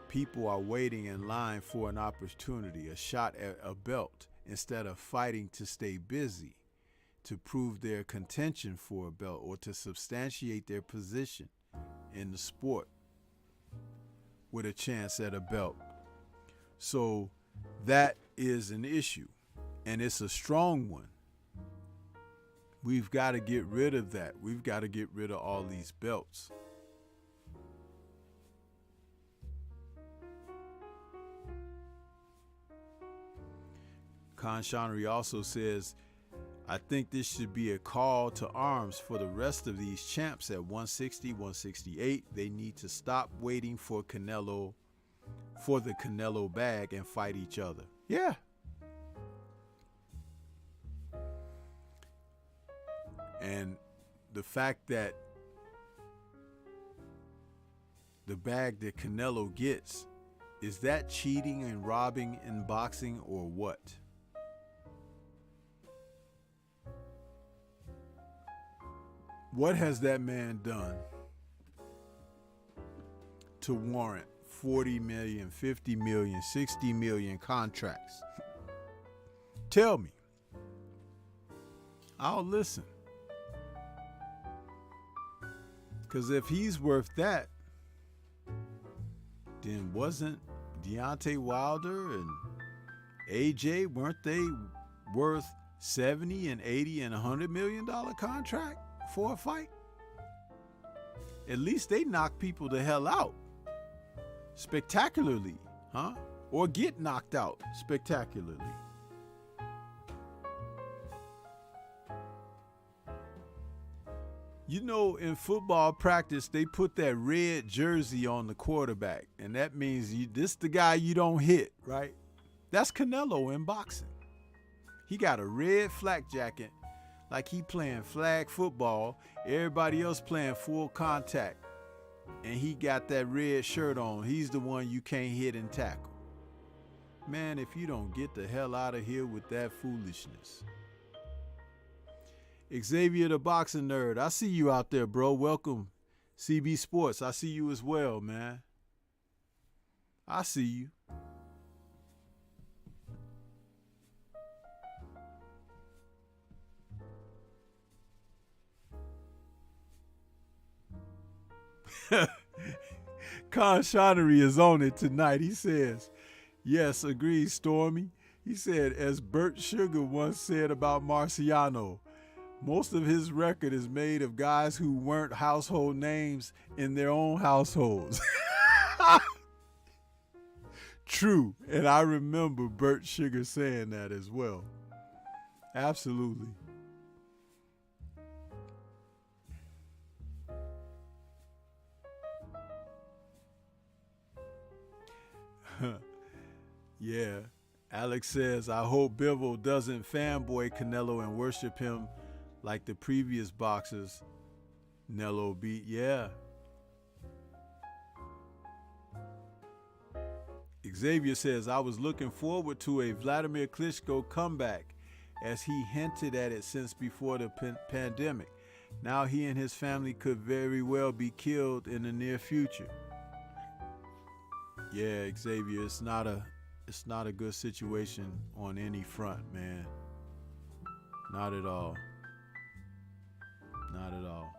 [SPEAKER 3] people are waiting in line for an opportunity, a shot at a belt, instead of fighting to stay busy, to prove their contention for a belt or to substantiate their position in the sport with a chance at a belt. So that is an issue, and it's a strong one. We've got to get rid of that. We've got to get rid of all these belts. Conshonery also says, I think this should be a call to arms for the rest of these champs at 160, 168. They need to stop waiting for the Canelo bag and fight each other. Yeah. And the fact that the bag that Canelo gets, is that cheating and robbing in boxing or what? What has that man done to warrant 40 million, 50 million, 60 million contracts? Tell me. I'll listen. Because if he's worth that, then wasn't Deontay Wilder and AJ, weren't they worth 70 and 80 and $100 million contract for a fight? At least they knock people the hell out spectacularly, huh? Or get knocked out spectacularly. You know, in football practice, they put that red jersey on the quarterback, and that means this the guy you don't hit, right? That's Canelo in boxing. He got a red flak jacket, like he playing flag football. Everybody else playing full contact, and he got that red shirt on. He's the one you can't hit and tackle. Man, if you don't get the hell out of here with that foolishness. Xavier the boxing nerd, I see you out there, bro. Welcome, CB Sports. I see you as well, man. I see you. Conshonery is on it tonight. He says, yes, agrees, Stormy. He said, as Bert Sugar once said about Marciano, most of his record is made of guys who weren't household names in their own households. True. And I remember Bert Sugar saying that as well. Absolutely. Yeah. Alex says, I hope Bivol doesn't fanboy Canelo and worship him like the previous boxers Nello beat. Yeah. Xavier says, I was looking forward to a Vladimir Klitschko comeback as he hinted at it since before the pandemic. Now he and his family could very well be killed in the near future. Yeah, Xavier, it's not a good situation on any front, man. Not at all. Not at all.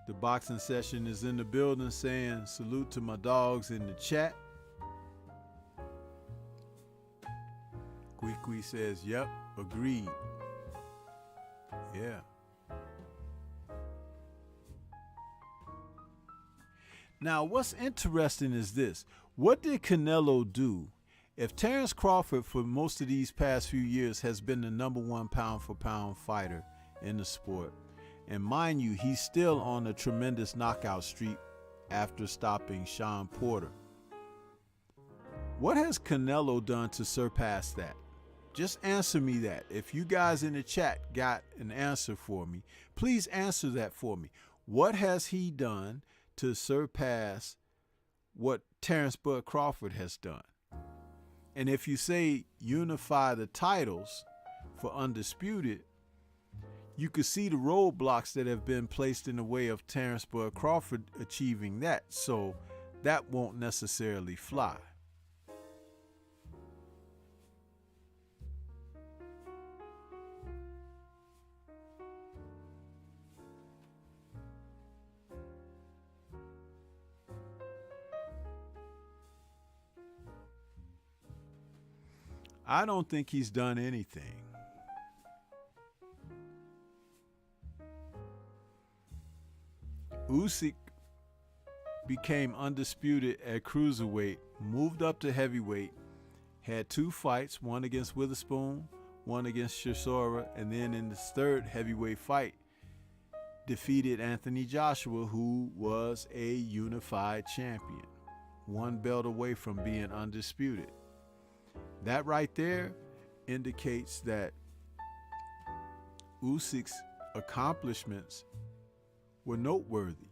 [SPEAKER 3] The boxing session is in the building saying salute to my dogs in the chat. Kwee says, yep, agreed. Yeah. Now, what's interesting is this. What did Canelo do? If Terrence Crawford for most of these past few years has been the #1 pound-for-pound fighter in the sport, and mind you, he's still on a tremendous knockout streak after stopping Sean Porter. What has Canelo done to surpass that? Just answer me that. If you guys in the chat got an answer for me, please answer that for me. What has he done to surpass what Terrence Bud Crawford has done? And if you say unify the titles for Undisputed, you could see the roadblocks that have been placed in the way of Terrence Bud Crawford achieving that. So that won't necessarily fly. I don't think he's done anything. Usyk became undisputed at cruiserweight, moved up to heavyweight, had 2 fights, one against Witherspoon, one against Chisora, and then in his 3rd heavyweight fight, defeated Anthony Joshua, who was a unified champion, 1 belt away from being undisputed. That right there indicates that Usyk's accomplishments were noteworthy.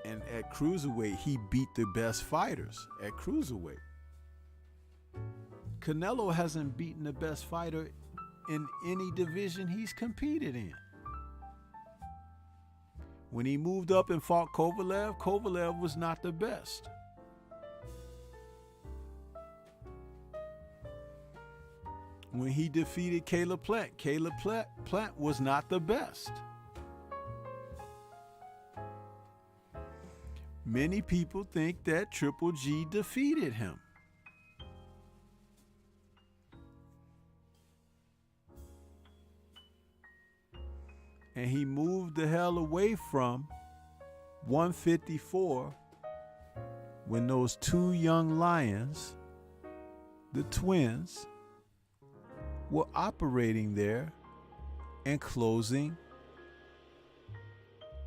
[SPEAKER 3] And at cruiserweight, he beat the best fighters at cruiserweight. Canelo hasn't beaten the best fighter in any division he's competed in. When he moved up and fought Kovalev, Kovalev was not the best. When he defeated Caleb Plant was not the best. Many people think that Triple G defeated him. And he moved the hell away from 154 when those 2 young lions, the twins, were operating there and closing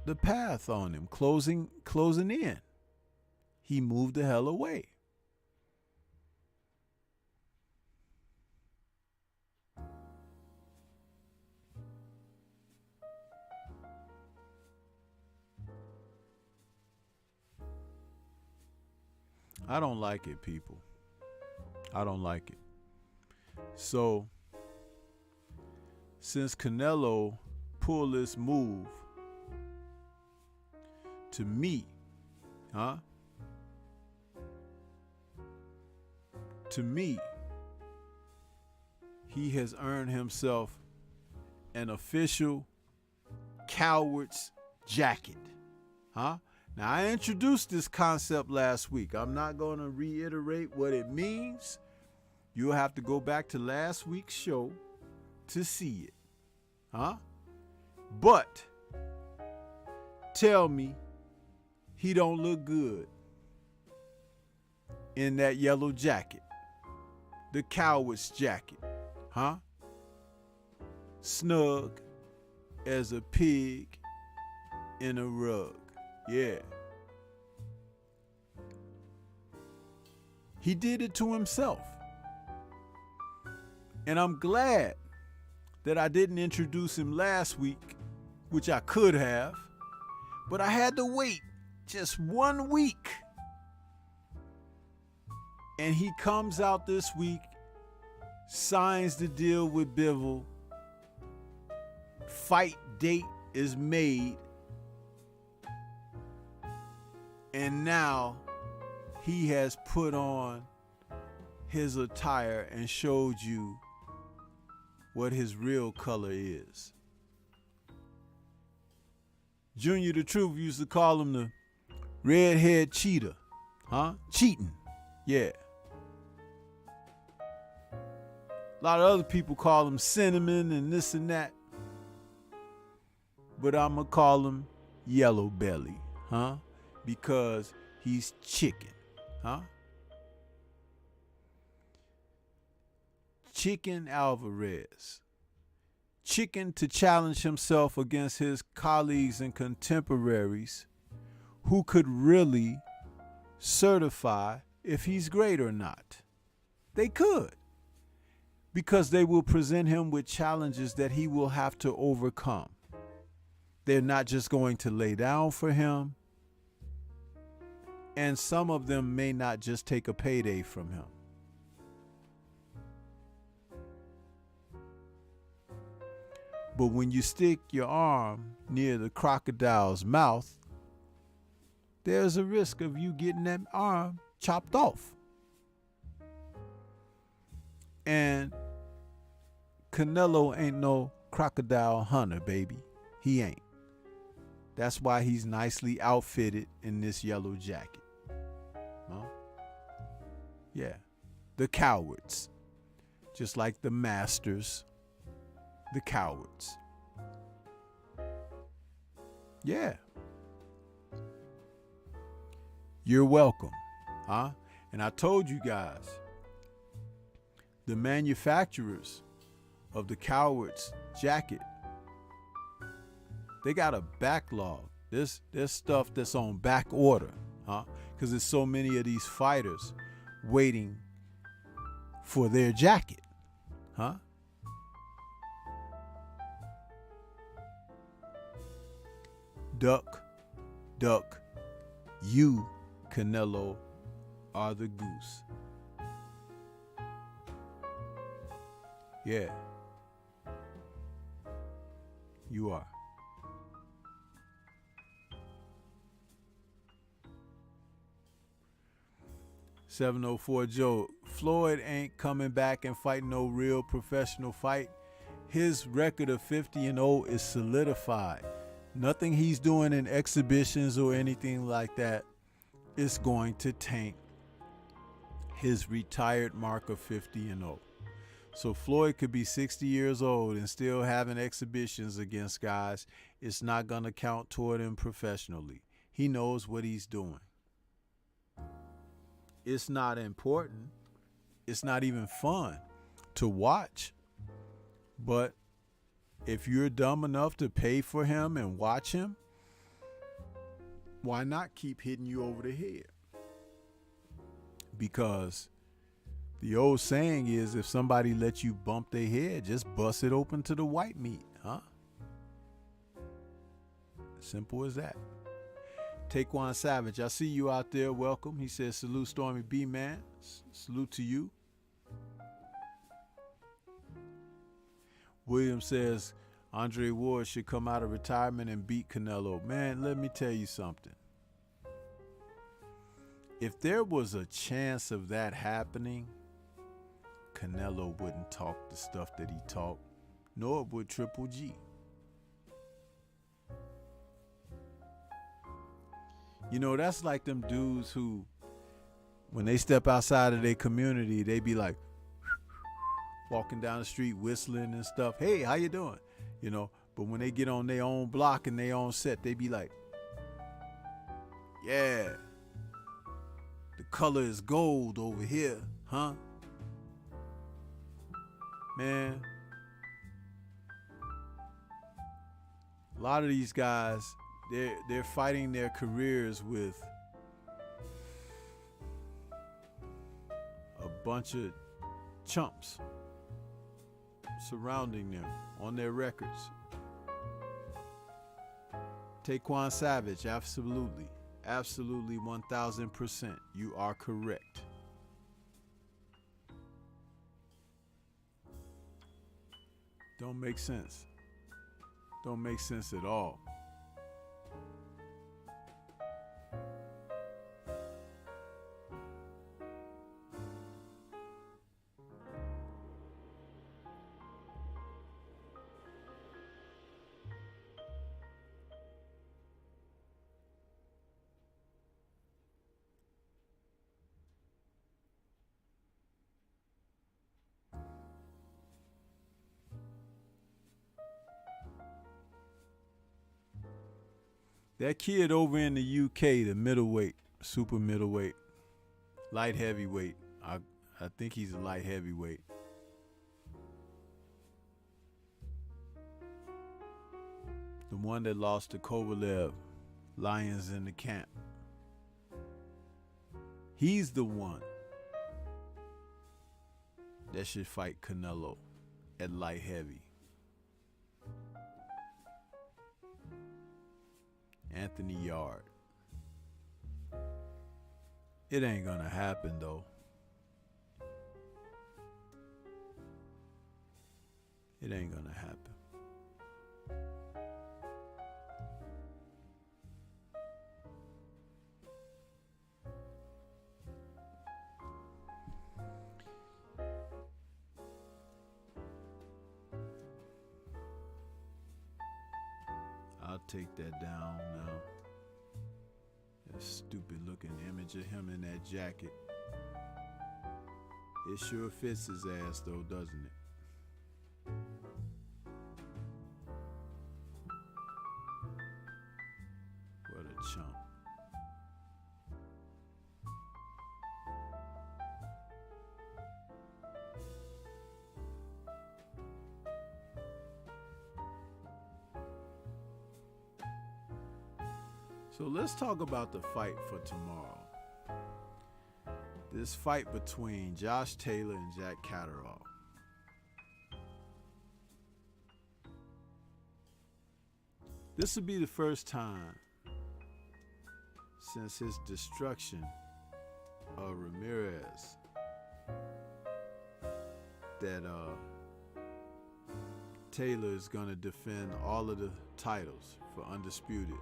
[SPEAKER 3] the path on him, closing in. He moved the hell away. I don't like it, people. I don't like it. So, since Canelo pulled this move, to me, he has earned himself an official coward's jacket. Now, I introduced this concept last week. I'm not going to reiterate what it means. You'll have to go back to last week's show to see it. But tell me he don't look good in that yellow jacket, the coward's jacket, snug as a pig in a rug. Yeah. He did it to himself. And I'm glad that I didn't introduce him last week, which I could have, but I had to wait just 1 week. And he comes out this week, signs the deal with Bivol, fight date is made, and now he has put on his attire and showed you what his real color is. Junior the Truth used to call him the redhead cheater. Cheating. Yeah. A lot of other people call him cinnamon and this and that. But I'm going to call him yellow belly. Because he's chicken. Chicken Alvarez. Chicken to challenge himself against his colleagues and contemporaries who could really certify if he's great or not. They could. Because they will present him with challenges that he will have to overcome. They're not just going to lay down for him. And some of them may not just take a payday from him. But when you stick your arm near the crocodile's mouth, there's a risk of you getting that arm chopped off. And Canelo ain't no crocodile hunter, baby. He ain't. That's why he's nicely outfitted in this yellow jacket. Yeah. the cowards. Just like the masters, the cowards. Yeah. You're welcome. Huh? And I told you guys, the manufacturers of the Cowards jacket, they got a backlog. There's stuff that's on back order, huh? Because there's so many of these fighters waiting for their jacket, huh? Duck, duck, you, Canelo, are the goose. Yeah. You are. $704 Joe. Floyd ain't coming back and fighting no real professional fight. His record of 50-0 is solidified. Nothing he's doing in exhibitions or anything like that is going to tank his retired mark of 50-0. So Floyd could be 60 years old and still having exhibitions against guys. It's not going to count toward him professionally. He knows what he's doing. It's not important. It's not even fun to watch. But if you're dumb enough to pay for him and watch him, why not keep hitting you over the head? Because the old saying is, if somebody lets you bump their head, just bust it open to the white meat, huh? Simple as that. Taquan Savage, I see you out there. Welcome. He says, salute Stormybman. Salute to you. William says, Andre Ward should come out of retirement and beat Canelo. Man, let me tell you something. If there was a chance of that happening, Canelo wouldn't talk the stuff that he talked, nor would Triple G. You know, that's like them dudes who, when they step outside of their community, they be like, walking down the street whistling and stuff. Hey, how you doing? You know, but when they get on their own block and their own set, they be like, yeah, the color is gold over here, huh? Man, a lot of these guys, they're fighting their careers with a bunch of chumps surrounding them on their records. Taquan Savage, absolutely. Absolutely 1000%. You are correct. Don't make sense. Don't make sense at all. That kid over in the UK, the middleweight, super middleweight, light heavyweight. I think he's a light heavyweight. The one that lost to Kovalev, Lions in the Camp. He's the one that should fight Canelo at light heavy. Anthony Yard. It ain't gonna happen though. It ain't gonna happen. I'll take that down now. That stupid looking image of him in that jacket. It sure fits his ass though, doesn't it? What a chump. So let's talk about the fight for tomorrow. This fight between Josh Taylor and Jack Catterall. This will be the first time since his destruction of Ramirez that Taylor is going to defend all of the titles for Undisputed.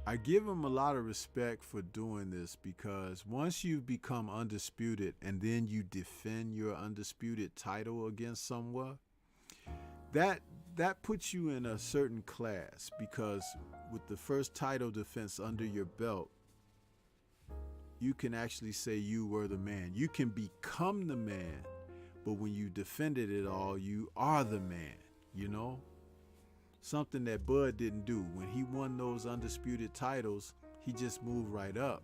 [SPEAKER 3] I give him a lot of respect for doing this because once you've become undisputed and then you defend your undisputed title against someone, that puts you in a certain class, because with the first title defense under your belt, you can actually say you were the man. You can become the man, but when you defended it all, you are the man, you know? Something that Bud didn't do. When he won those undisputed titles, he just moved right up.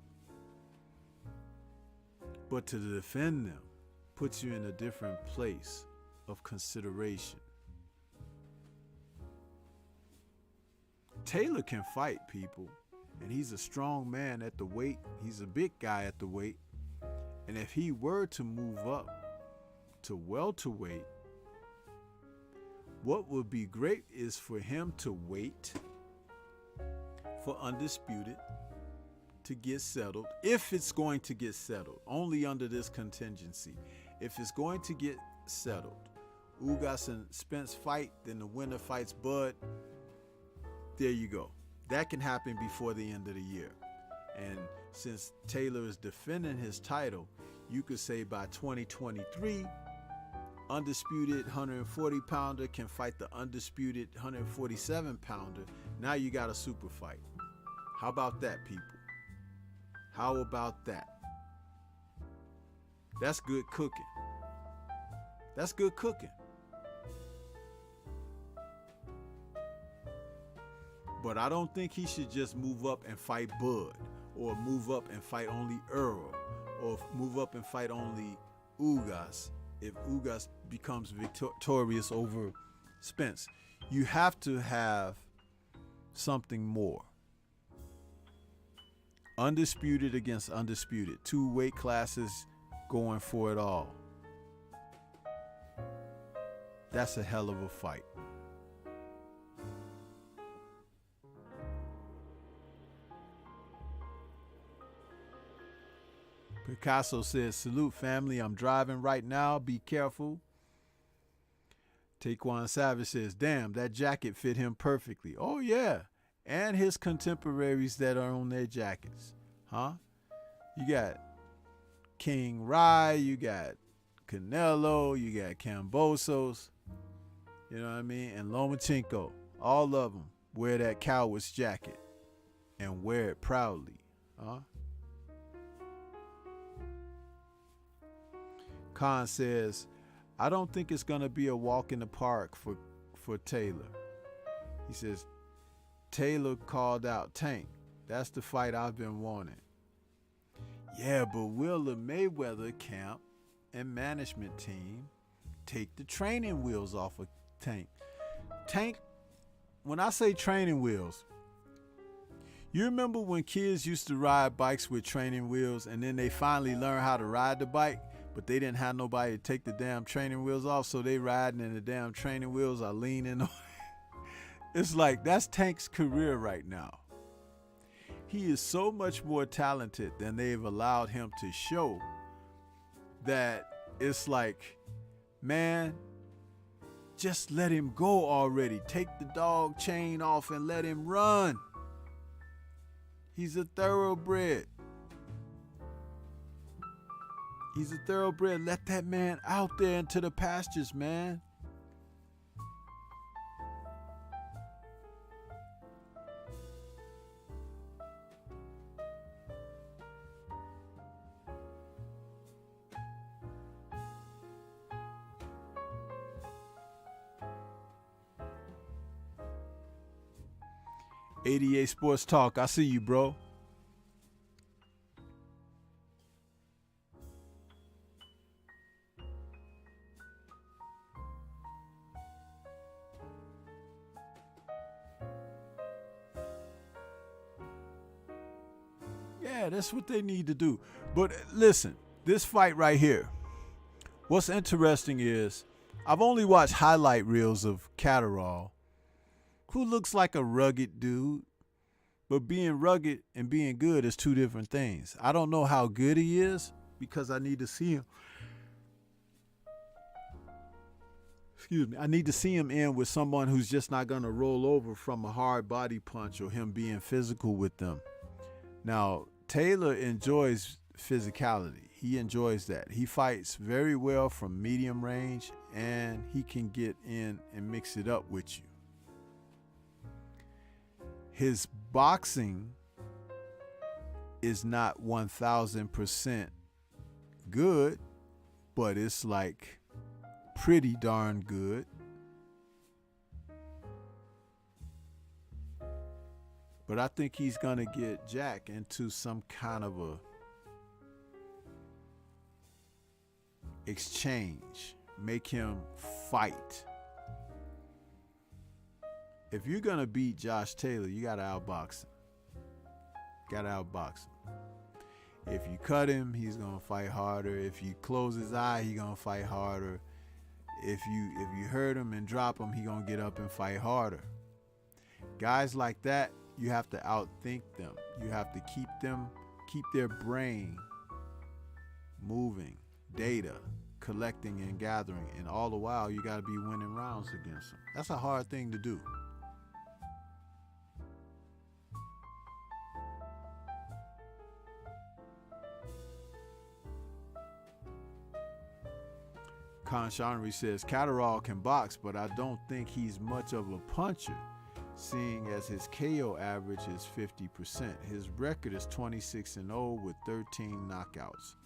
[SPEAKER 3] But to defend them puts you in a different place of consideration. Taylor can fight people, and he's a strong man at the weight. He's a big guy at the weight. And if he were to move up to welterweight, what would be great is for him to wait for Undisputed to get settled, if it's going to get settled, only under this contingency. If it's going to get settled, Ugas and Spence fight, then the winner fights Bud. There you go. That can happen before the end of the year. And since Taylor is defending his title, you could say by 2023, Undisputed 140-pounder can fight the undisputed 147-pounder. Now you got a super fight. How about that, people? How about that? That's good cooking. That's good cooking. But I don't think he should just move up and fight Bud, or move up and fight only Earl, or move up and fight only Ugas. If Ugas becomes victorious over Spence, you have to have something more. Undisputed against undisputed. 2 weight classes going for it all. That's a hell of a fight. Picasso says, salute family, I'm driving right now, be careful. Taquan Savage says, damn, that jacket fit him perfectly. Oh yeah, and his contemporaries that are on their jackets. Huh? You got King Rai, you got Canelo, you got Kambosos, you know what I mean, and Lomachenko. All of them wear that coward's jacket and wear it proudly. Huh? Khan says, I don't think it's going to be a walk in the park for Taylor. He says, Taylor called out Tank. That's the fight I've been wanting. Yeah, but will the Mayweather camp and management team take the training wheels off of Tank? Tank, when I say training wheels, you remember when kids used to ride bikes with training wheels and then they finally learned how to ride the bike? But they didn't have nobody to take the damn training wheels off, so they riding and the damn training wheels are leaning on. It's like, that's Tank's career right now. He is so much more talented than they've allowed him to show, that it's like, man, just let him go already. Take the dog chain off and let him run. He's a thoroughbred. He's a thoroughbred. Let that man out there into the pastures, man. 88 Sports Talk. I see you, bro. Yeah, that's what they need to do. But listen, this fight right here, what's interesting is I've only watched highlight reels of Catterall, who looks like a rugged dude, but being rugged and being good is two different things. I don't know how good he is because I need to see him. Excuse me. I need to see him in with someone who's just not going to roll over from a hard body punch or him being physical with them. Now, Taylor enjoys physicality. He enjoys that. He fights very well from medium range, and he can get in and mix it up with you. His boxing is not 1000% good, but it's like pretty darn good. But I think he's going to get Jack into some kind of a exchange. Make him fight. If you're going to beat Josh Taylor, you got to outbox him. If you cut him, he's going to fight harder. If you close his eye, he's going to fight harder. If you hurt him and drop him, he's going to get up and fight harder. Guys like that, you have to outthink them. You have to keep their brain moving, data, collecting and gathering. And all the while, you got to be winning rounds against them. That's a hard thing to do. Khan Shanri says, Catterall can box, but I don't think he's much of a puncher, seeing as his KO average is 50%. His record is 26-0 with 13 knockouts.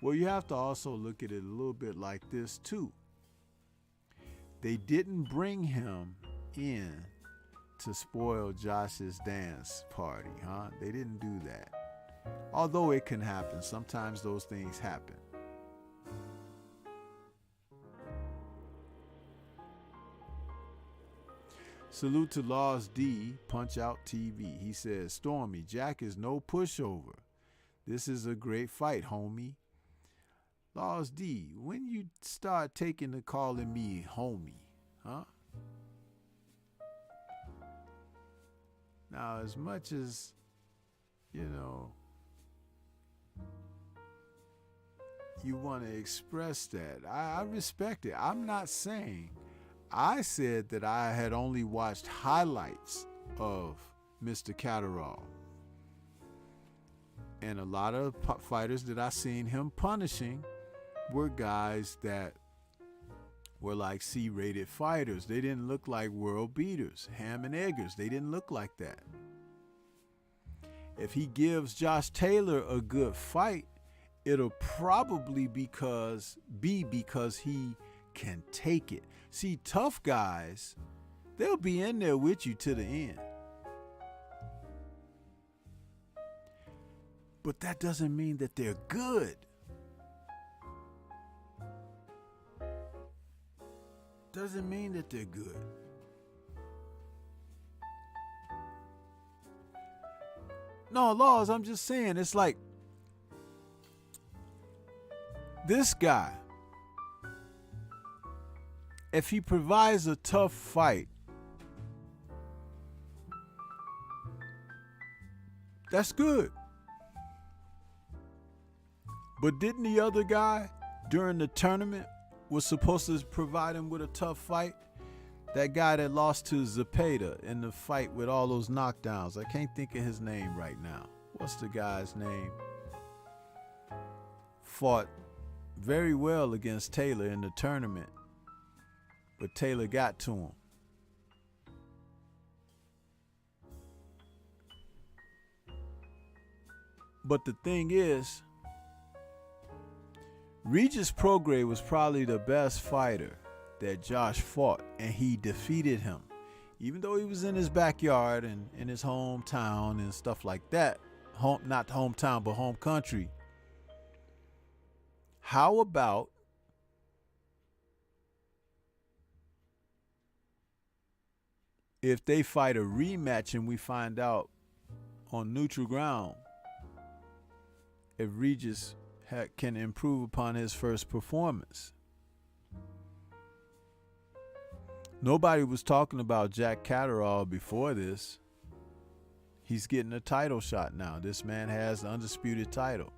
[SPEAKER 3] Well, you have to also look at it a little bit like this too. They didn't bring him in to spoil Josh's dance party, huh? They didn't do that. Although it can happen. Sometimes those things happen. Salute to Laws D, Punch Out TV. He says, Stormy, Jack is no pushover. This is a great fight, homie. Laws D, when you start taking to calling me homie, huh? Now, as much as, you want to express that, I respect it. I'm not saying... I said that I had only watched highlights of Mr. Catterall. And a lot of fighters that I seen him punishing were guys that were like C-rated fighters. They didn't look like world beaters. Ham and Eggers, they didn't look like that. If he gives Josh Taylor a good fight, it'll probably be because he can take it. See, tough guys, they'll be in there with you to the end. But that doesn't mean that they're good. Doesn't mean that they're good. No, Laws, I'm just saying, it's like this guy, if he provides a tough fight, that's good. But didn't the other guy during the tournament was supposed to provide him with a tough fight? That guy that lost to Zepeda in the fight with all those knockdowns. I can't think of his name right now. What's the guy's name? Fought very well against Taylor in the tournament, but Taylor got to him. But the thing is, Regis Prograis was probably the best fighter that Josh fought, and he defeated him. even though he was in his backyard and in his hometown and stuff like that, not hometown, but home country, how about if they fight a rematch and we find out on neutral ground if Regis can improve upon his first performance? Nobody was talking about Jack Catterall before this. He's getting a title shot now. This man has the undisputed title.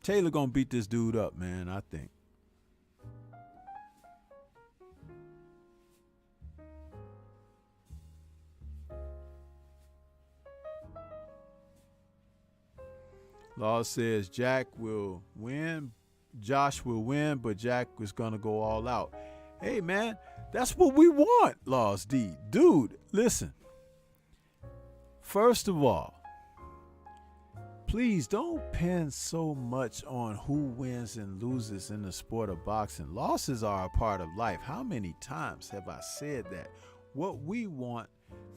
[SPEAKER 3] Taylor gonna beat this dude up, man, I think. Law says Jack will win, Josh will win, but Jack is gonna go all out. Hey man, that's what we want, Laws D. Dude, listen. First of all, please don't pin so much on who wins and loses in the sport of boxing. Losses are a part of life. How many times have I said that? What we want,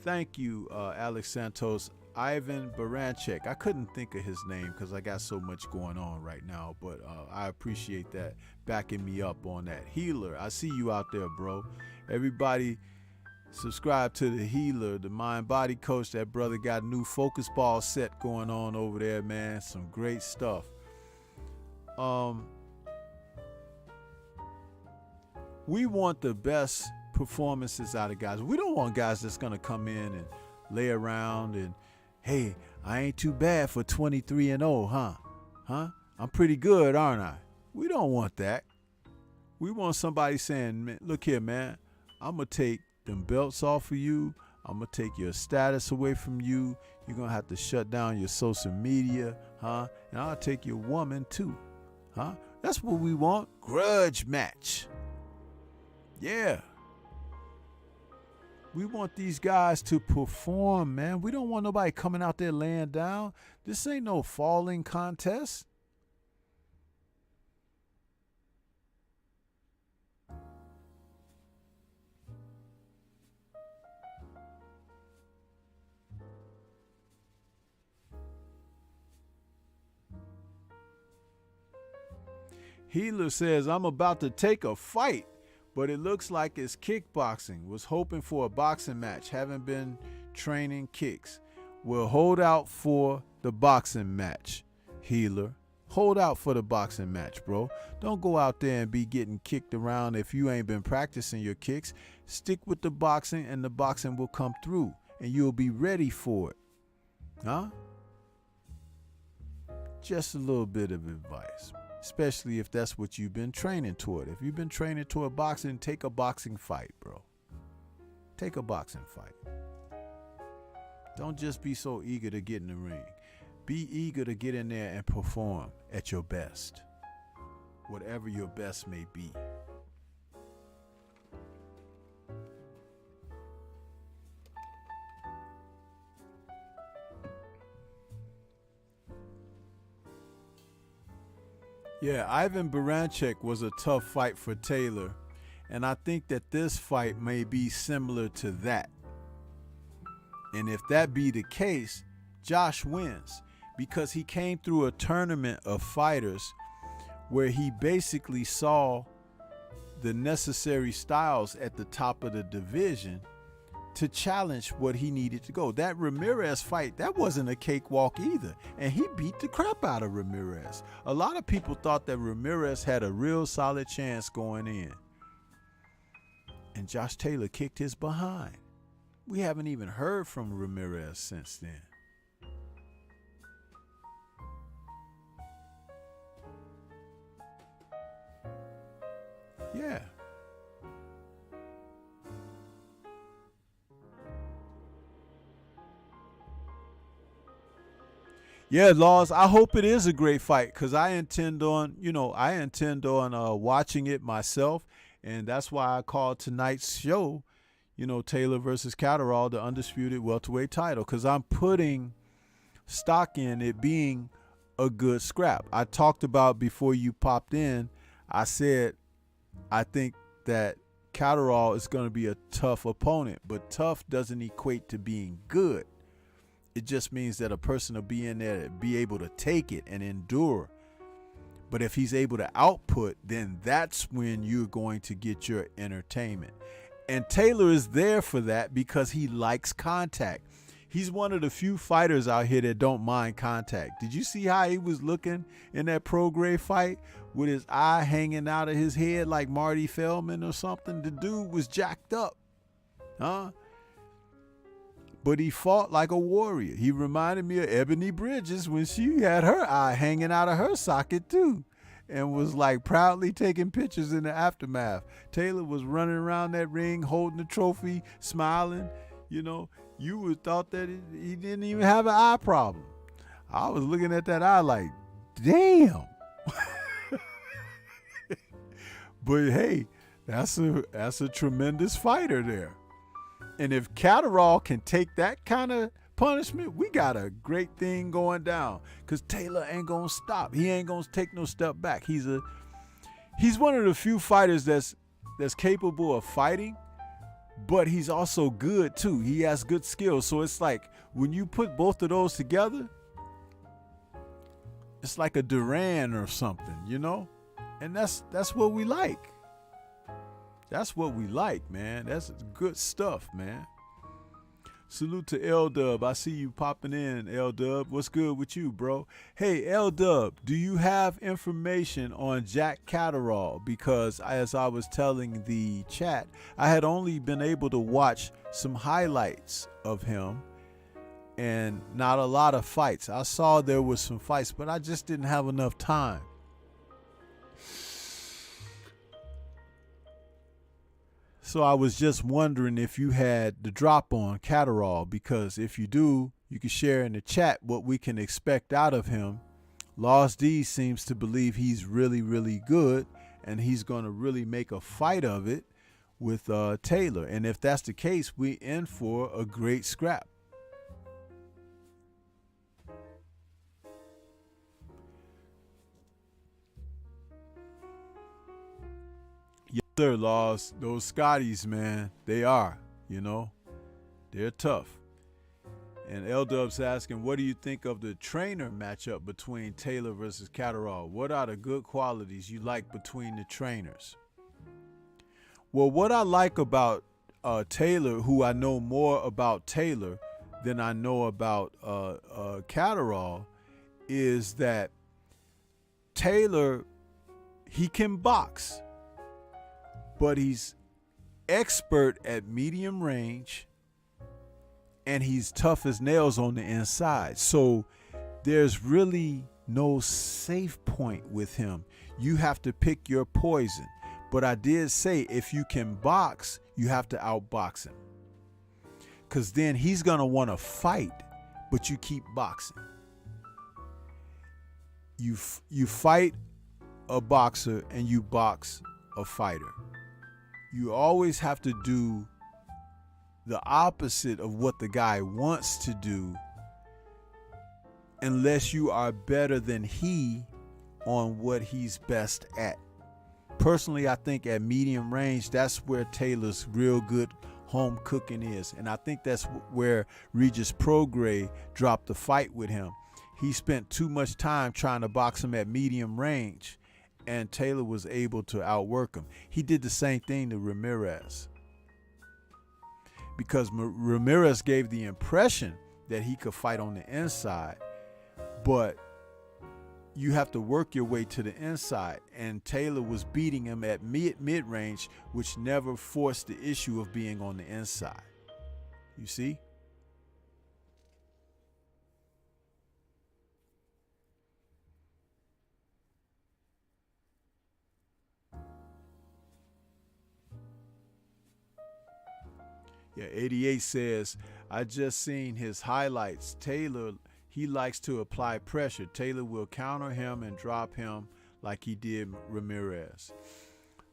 [SPEAKER 3] thank you, Alex Santos, Ivan Baranchek. I couldn't think of his name because I got so much going on right now, but I appreciate that, backing me up on that. Healer, I see you out there, bro. Everybody subscribe to the Healer, the mind body coach. That brother got a new focus ball set going on over there, man. Some great stuff. We want the best performances out of guys. We don't want guys that's gonna come in and lay around and, hey, I ain't too bad for 23-0, huh? I'm pretty good, aren't I? We don't want that. We want somebody saying, look here, man, I'm gonna take them belts off of you. I'm gonna take your status away from you. You're gonna have to shut down your social media, huh? And I'll take your woman too, huh? That's what we want. Grudge match. Yeah. We want these guys to perform, man. We don't want nobody coming out there laying down. This ain't no falling contest. Healer says, I'm about to take a fight, but it looks like it's kickboxing. Was hoping for a boxing match. Haven't been training kicks. Will hold out for the boxing match. Healer, hold out for the boxing match, bro. Don't go out there and be getting kicked around if you ain't been practicing your kicks. Stick with the boxing and the boxing will come through and you'll be ready for it. Huh? Just a little bit of advice. Especially if that's what you've been training toward. If you've been training toward boxing, take a boxing fight, bro. Take a boxing fight. Don't just be so eager to get in the ring. Be eager to get in there and perform at your best. Whatever your best may be. Yeah, Ivan Baranchek was a tough fight for Taylor, and I think that this fight may be similar to that. And if that be the case, Josh wins because he came through a tournament of fighters where he basically saw the necessary styles at the top of the division to challenge what he needed to go. That Ramirez fight, that wasn't a cakewalk either. And he beat the crap out of Ramirez. A lot of people thought that Ramirez had a real solid chance going in. And Josh Taylor kicked his behind. We haven't even heard from Ramirez since then. Yeah. Yeah, Laws, I hope it is a great fight because I intend on watching it myself. And that's why I called tonight's show, Taylor versus Catterall, the undisputed welterweight title, because I'm putting stock in it being a good scrap. I talked about before you popped in, I said I think that Catterall is going to be a tough opponent, but tough doesn't equate to being good. It just means that a person will be in there to be able to take it and endure. But if he's able to output, then that's when you're going to get your entertainment. And Taylor is there for that because he likes contact. He's one of the few fighters out here that don't mind contact. Did you see how he was looking in that Prograis fight with his eye hanging out of his head like Marty Feldman or something? The dude was jacked up, huh? But he fought like a warrior. He reminded me of Ebony Bridges when she had her eye hanging out of her socket too, and was like proudly taking pictures in the aftermath. Taylor was running around that ring holding the trophy, smiling. You know, you would thought that he didn't even have an eye problem. I was looking at that eye like, damn. But hey, that's a tremendous fighter there. And if Catterall can take that kind of punishment, we got a great thing going down. Because Taylor ain't gonna stop. He ain't gonna take no step back. He's one of the few fighters that's capable of fighting, but he's also good too. He has good skills. So it's like when you put both of those together, it's like a Duran or something, you know? And that's what we like. That's what we like, man. That's good stuff, man. Salute to L-Dub. I see you popping in, L-Dub. What's good with you, bro? Hey, L-Dub, do you have information on Jack Catterall? Because as I was telling the chat, I had only been able to watch some highlights of him and not a lot of fights. I saw there was some fights, but I just didn't have enough time. So I was just wondering if you had the drop on Catterall, because if you do, you can share in the chat what we can expect out of him. Lost D seems to believe he's really, really good, and he's going to really make a fight of it with Taylor. And if that's the case, we in for a great scrap. Yes, sir, Laws. Those Scotties, man, they are, you know, they're tough. And L-Dub's asking, what do you think of the trainer matchup between Taylor versus Catterall? What are the good qualities you like between the trainers? Well, what I like about Taylor, who I know more about Taylor than I know about Catterall, is that Taylor, he can box, but he's expert at medium range, and he's tough as nails on the inside. So there's really no safe point with him. You have to pick your poison. But I did say if you can box, you have to outbox him. Because then he's going to want to fight, but you keep boxing. You fight a boxer and you box a fighter. You always have to do the opposite of what the guy wants to do, unless you are better than he on what he's best at. Personally, I think at medium range, that's where Taylor's real good home cooking is. And I think that's where Regis Prograis dropped the fight with him. He spent too much time trying to box him at medium range, and Taylor was able to outwork him. He did the same thing to Ramirez, because Ramirez gave the impression that he could fight on the inside, but you have to work your way to the inside, and Taylor was beating him at mid-range, which never forced the issue of being on the inside. You see? Yeah, 88 says, I just seen his highlights. Taylor, he likes to apply pressure. Taylor will counter him and drop him like he did Ramirez.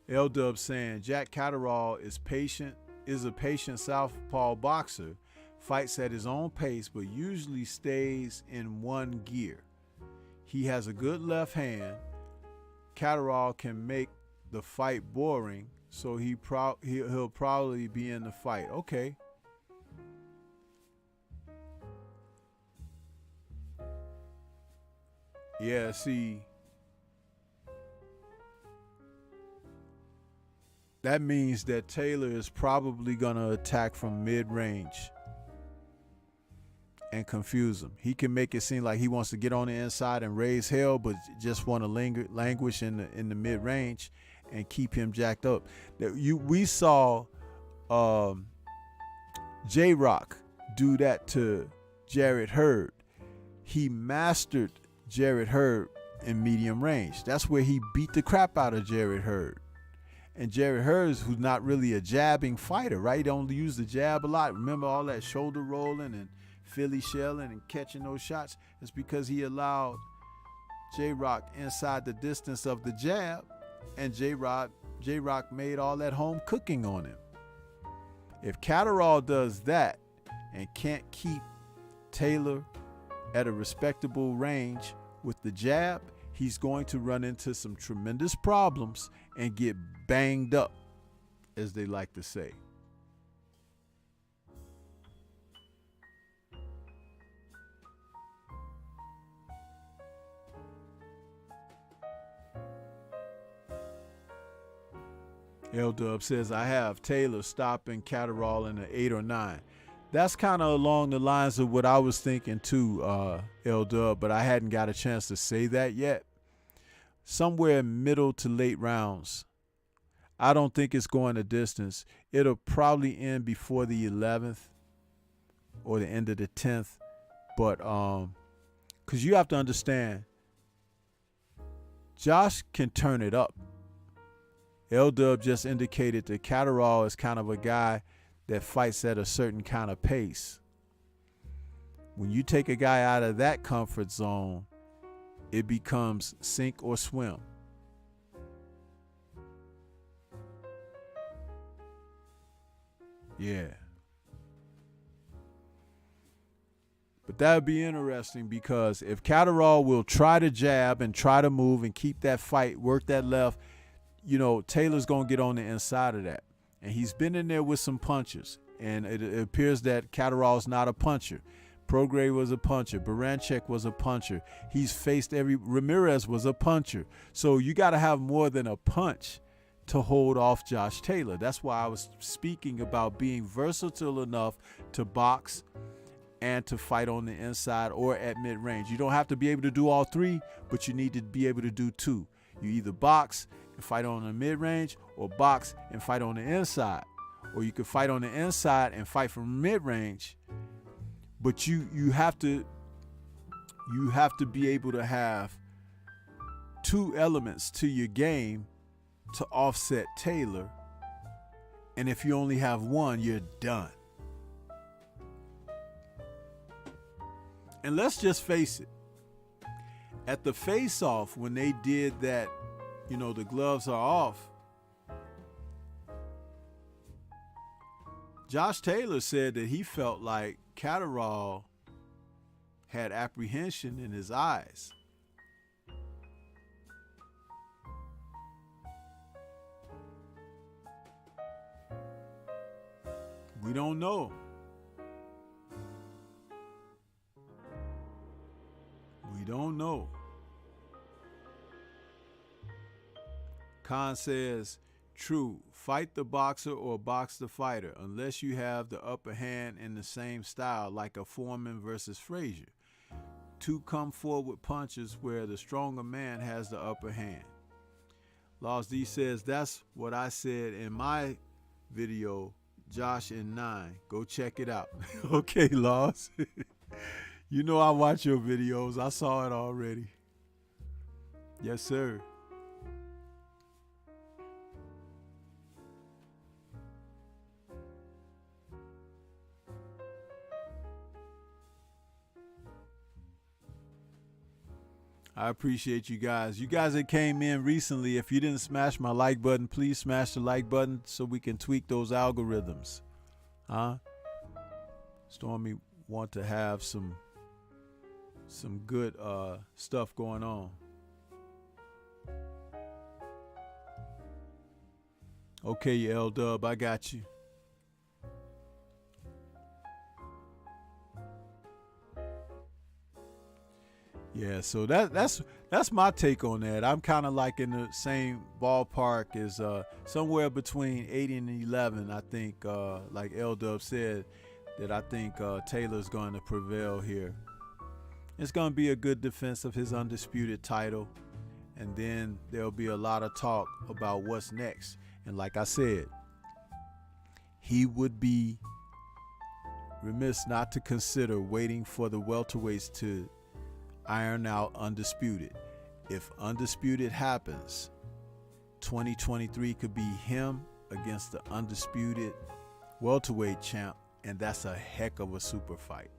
[SPEAKER 3] L-Dub saying, Jack Catterall is a patient southpaw boxer, fights at his own pace, but usually stays in one gear. He has a good left hand. Catterall can make the fight boring, so he'll probably be in the fight. Okay. Yeah, see, that means that Taylor is probably going to attack from mid-range and confuse him. He can make it seem like he wants to get on the inside and raise hell, but just want to languish in the mid-range and keep him jacked up. We saw J-Rock do that to Jarrett Hurd. He mastered Jarrett Hurd in medium range. That's where he beat the crap out of Jarrett Hurd. And Jarrett Hurd, who's not really a jabbing fighter, right? He don't use the jab a lot. Remember all that shoulder rolling and Philly shelling and catching those shots? It's because he allowed J-Rock inside the distance of the jab, and J-Rock made all that home cooking on him. If Catterall does that and can't keep Taylor at a respectable range with the jab, he's going to run into some tremendous problems and get banged up, as they like to say. L-Dub says, I have Taylor stopping Catterall in an 8 or 9. That's kind of along the lines of what I was thinking too, L-Dub, but I hadn't got a chance to say that yet. Somewhere middle to late rounds. I don't think it's going a distance. It'll probably end before the 11th or the end of the 10th. But because you have to understand, Josh can turn it up. L-Dub just indicated that Catterall is kind of a guy that fights at a certain kind of pace. When you take a guy out of that comfort zone, it becomes sink or swim. Yeah. But that would be interesting, because if Catterall will try to jab and try to move and keep that fight, work that left, Taylor's going to get on the inside of that. And he's been in there with some punches. And it appears that Catterall's not a puncher. Prograis was a puncher. Baranchek was a puncher. He's faced Ramirez was a puncher. So you got to have more than a punch to hold off Josh Taylor. That's why I was speaking about being versatile enough to box and to fight on the inside or at mid-range. You don't have to be able to do all three, but you need to be able to do two. You either box and fight on the mid-range, or box and fight on the inside. Or you could fight on the inside and fight from mid-range. But you have to be able to have two elements to your game to offset Taylor. And if you only have one, you're done. And let's just face it. At the face-off, when they did that, the gloves are off, Josh Taylor said that he felt like Catterall had apprehension in his eyes. We don't know. We don't know. Khan says, true, fight the boxer or box the fighter, unless you have the upper hand in the same style, like a Foreman versus Frazier. Two come forward with punches where the stronger man has the upper hand. Laws D says, that's what I said in my video, Josh in 9. Go check it out. Okay, Laws. You know I watch your videos. I saw it already. Yes, sir. I appreciate you guys. You guys that came in recently, if you didn't smash my like button, please smash the like button so we can tweak those algorithms. Stormy want to have some some good stuff going on. Okay, L Dub, I got you. Yeah, so that's my take on that. I'm kind of like in the same ballpark as somewhere between 8 and 11. I think, like L Dub said, that I think Taylor's going to prevail here. It's going to be a good defense of his undisputed title, and then there'll be a lot of talk about what's next. And like I said, he would be remiss not to consider waiting for the welterweights to iron out Undisputed. If Undisputed happens, 2023 could be him against the undisputed welterweight champ, and that's a heck of a super fight.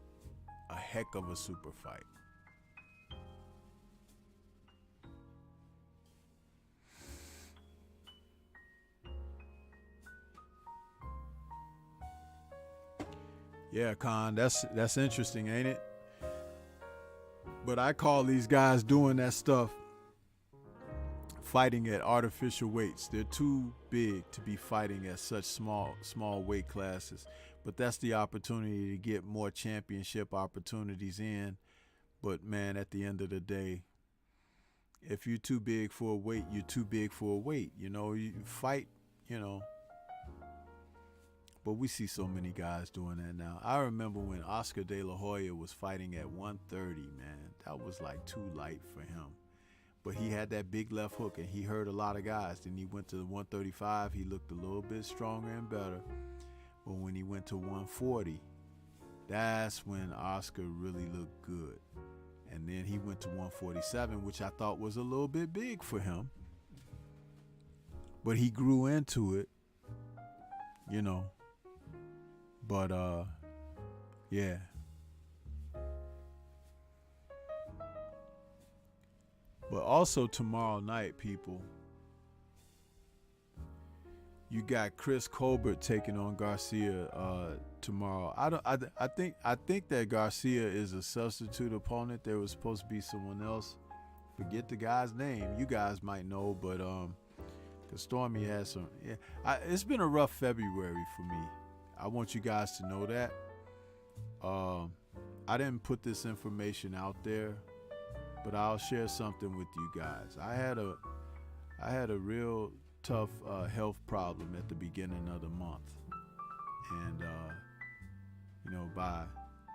[SPEAKER 3] A heck of a super fight. Yeah, Khan, that's interesting, ain't it? But I call these guys doing that stuff fighting at artificial weights. They're too big to be fighting at such small weight classes. But that's the opportunity to get more championship opportunities in. But man, at the end of the day, if you're too big for a weight, you're too big for a weight. You know, you fight, you know. But we see so many guys doing that now. I remember when Oscar De La Hoya was fighting at 130, man. That was like too light for him. But he had that big left hook, and he hurt a lot of guys. Then he went to the 135. He looked a little bit stronger and better. But when he went to 140, that's when Oscar really looked good. And then he went to 147, which I thought was a little bit big for him. But he grew into it, you know. But, yeah. But also tomorrow night, people, you got Chris Colbert taking on Garcia tomorrow. I think that Garcia is a substitute opponent. There was supposed to be someone else. Forget the guy's name. You guys might know, but because Stormy has some. Yeah, it's been a rough February for me. I want you guys to know that. I didn't put this information out there, but I'll share something with you guys. I had a real tough health problem at the beginning of the month, and you know, by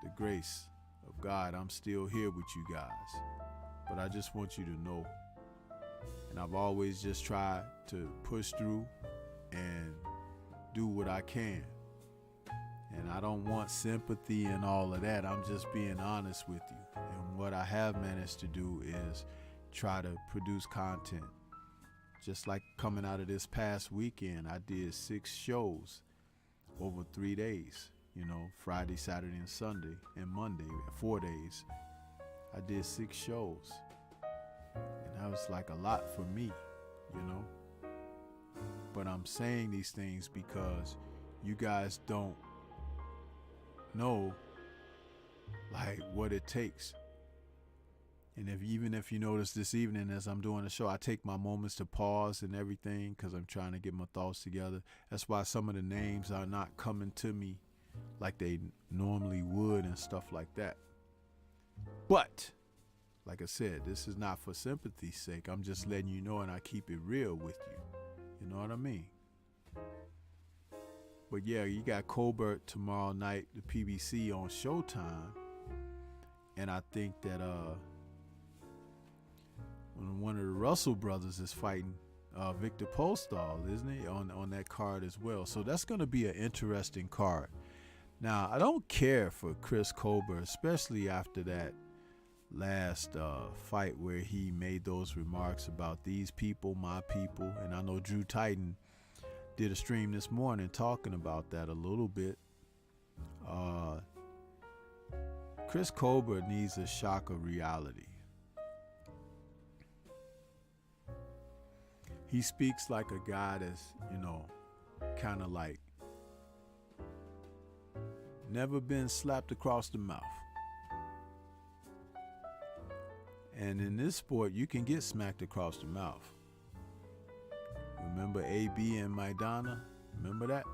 [SPEAKER 3] the grace of God, I'm still here with you guys. But I just want you to know, and I've always just tried to push through and do what I can. And I don't want sympathy and all of that. I'm just being honest with you. And what I have managed to do is try to produce content. Just like coming out of this past weekend, I did 6 shows over 3 days. You know, Friday, Saturday, and Sunday, and Monday, 4 days. I did 6 shows. And that was like a lot for me, you know. But I'm saying these things because you guys don't know like what it takes. And even if you notice this evening as I'm doing the show, I take my moments to pause and everything because I'm trying to get my thoughts together. That's why some of the names are not coming to me like they normally would and stuff like that. But like I said, this is not for sympathy's sake. I'm just letting you know, and I keep it real with you. You know what I mean? But yeah, you got Colbert tomorrow night, the PBC on Showtime. And I think that one of the Russell brothers is fighting Victor Postol, isn't he, on that card as well. So that's going to be an interesting card. Now, I don't care for Chris Colbert, especially after that last fight where he made those remarks about these people, my people. And I know Drew Titan did a stream this morning talking about that a little bit. Chris Colbert needs a shock of reality. He speaks like a guy that's, you know, kind of like never been slapped across the mouth. And in this sport, you can get smacked across the mouth. Remember AB and Maidana? Remember that?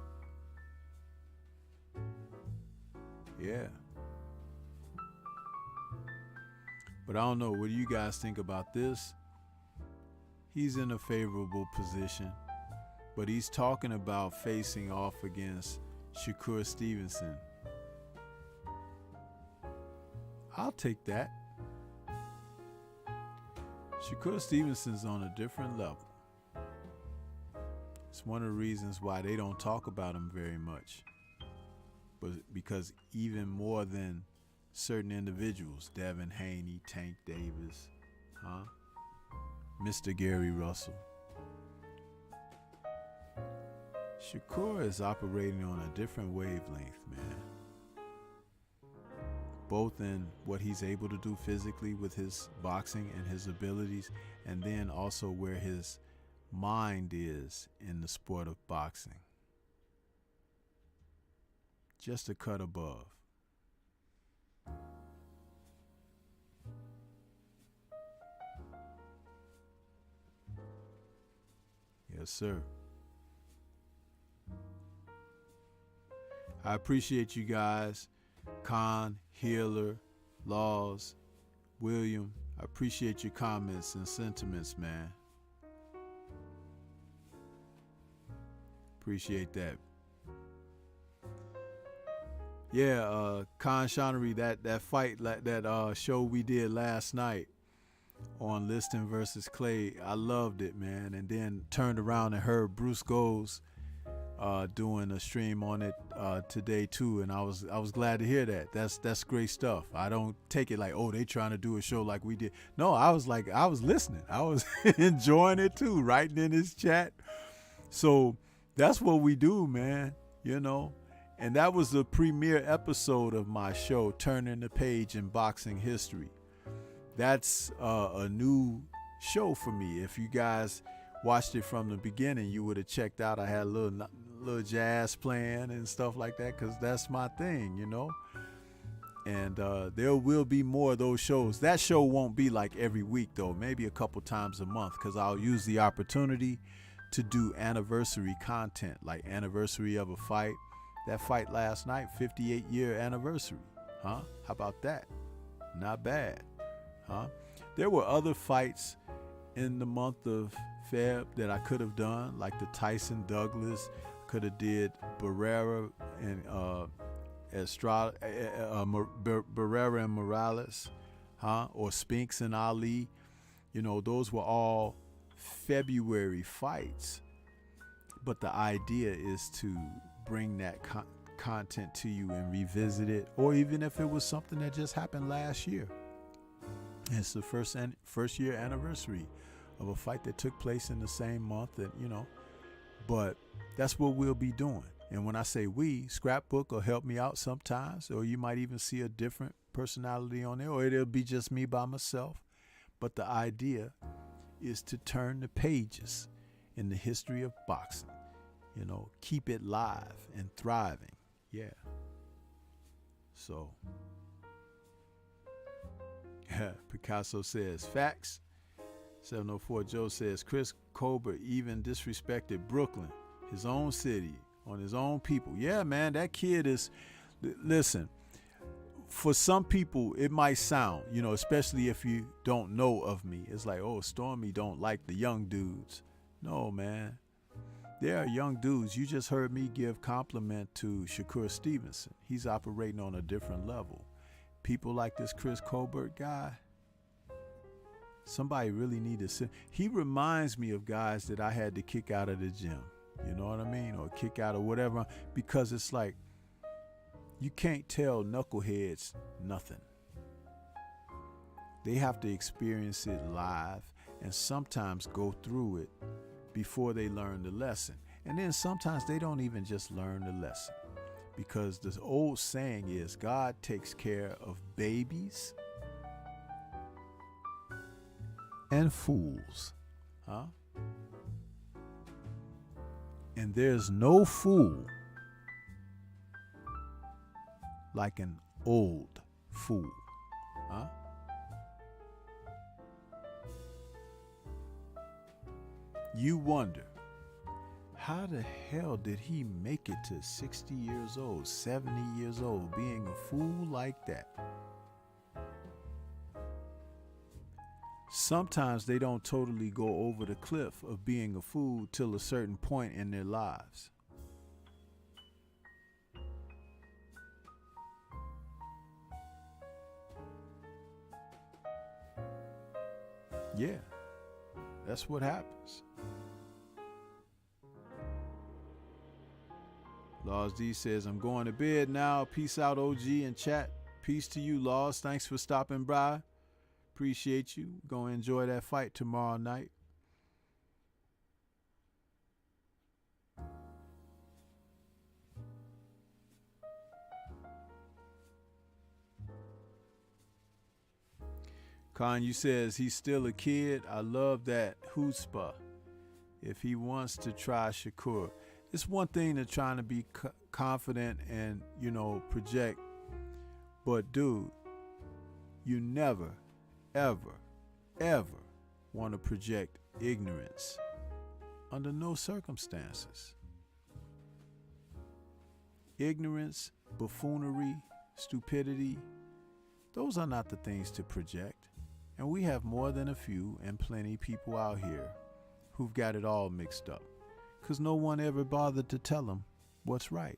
[SPEAKER 3] Yeah. But I don't know, what do you guys think about this? He's in a favorable position, but he's talking about facing off against Shakur Stevenson. I'll take that. Shakur Stevenson's on a different level. It's one of the reasons why they don't talk about him very much. But because even more than certain individuals, Devin Haney, Tank Davis, Mr. Gary Russell, Shakur is operating on a different wavelength, man. Both in what he's able to do physically with his boxing and his abilities, and then also where his mind is in the sport of boxing. Just a cut above. Yes, sir. I appreciate you guys. Khan, Healer, Laws, William, I appreciate your comments and sentiments, man. Appreciate that. Yeah, Khan Shonery, that fight, that show we did last night on Liston versus Clay, I loved it, man. And then turned around and heard Bruce Goes doing a stream on it today too, and I was glad to hear that. That's great stuff. I don't take it like, oh, they trying to do a show like we did. No, I was listening. I was enjoying it too, writing in his chat. So that's what we do, man. You know. And that was the premiere episode of my show, Turning the Page in Boxing History. That's a new show for me. If you guys watched it from the beginning, you would have checked out. I had a little jazz playing and stuff like that, because that's my thing, you know. And there will be more of those shows. That show won't be like every week, though. Maybe a couple times a month, because I'll use the opportunity to do anniversary content, like anniversary of a fight. That fight last night, 58-year anniversary. How about that? Not bad. There were other fights in the month of Feb that I could have done, like the Tyson Douglas. Could have did Barrera and Estrada, Barrera and Morales, or Spinks and Ali. You know, those were all February fights. But the idea is to bring that content to you and revisit it, or even if it was something that just happened last year. It's the first year anniversary of a fight that took place in the same month, that, you know, but that's what we'll be doing. And when I say we, Scrapbook will help me out sometimes, or you might even see a different personality on there, or it'll be just me by myself. But the idea is to turn the pages in the history of boxing. You know, keep it live and thriving. Yeah. So, Picasso says, facts. 704 Joe says, Chris Colbert even disrespected Brooklyn, his own city, on his own people. Yeah, man, that kid is, listen, for some people, it might sound, you know, especially if you don't know of me, it's like, oh, Stormy don't like the young dudes. No, man. There are young dudes. You just heard me give compliment to Shakur Stevenson. He's operating on a different level. People like this Chris Colbert guy, somebody really need to sit. He reminds me of guys that I had to kick out of the gym. You know what I mean? Or kick out of whatever. Because it's like, you can't tell knuckleheads nothing. They have to experience it live and sometimes go through it before they learn the lesson. And then sometimes they don't even just learn the lesson, because the old saying is God takes care of babies and fools. And there's no fool like an old fool. you wonder, how the hell did he make it to 60 years old, 70 years old, being a fool like that? Sometimes they don't totally go over the cliff of being a fool till a certain point in their lives. Yeah, that's what happens. Laws D says, I'm going to bed now. Peace out, OG and chat. Peace to you, Laws. Thanks for stopping by. Appreciate you. Go enjoy that fight tomorrow night. Kanye says he's still a kid. I love that chutzpah. If he wants to try Shakur. It's one thing to trying to be confident and, project. But dude, you never, ever, ever want to project ignorance under no circumstances. Ignorance, buffoonery, stupidity, those are not the things to project. And we have more than a few and plenty people out here who've got it all mixed up because no one ever bothered to tell them what's right.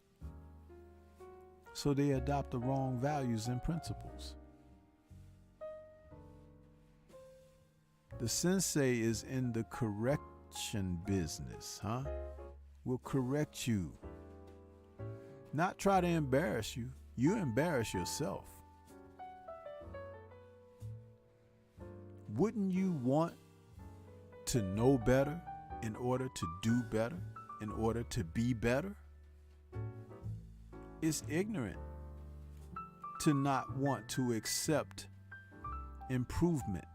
[SPEAKER 3] So they adopt the wrong values and principles. The sensei is in the correction business, huh? Will correct you. Not try to embarrass you. You embarrass yourself. Wouldn't you want to know better in order to do better, in order to be better? It's ignorant to not want to accept improvement,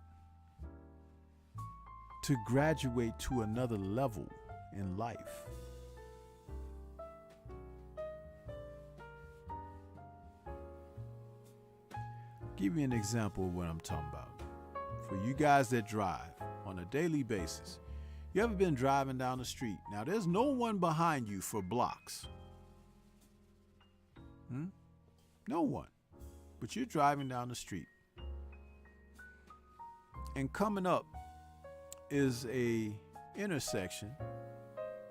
[SPEAKER 3] to graduate to another level in life. Give you an example of what I'm talking about. For you guys that drive on a daily basis, you ever been driving down the street? Now, there's no one behind you for blocks. No one. But you're driving down the street. And coming up is a intersection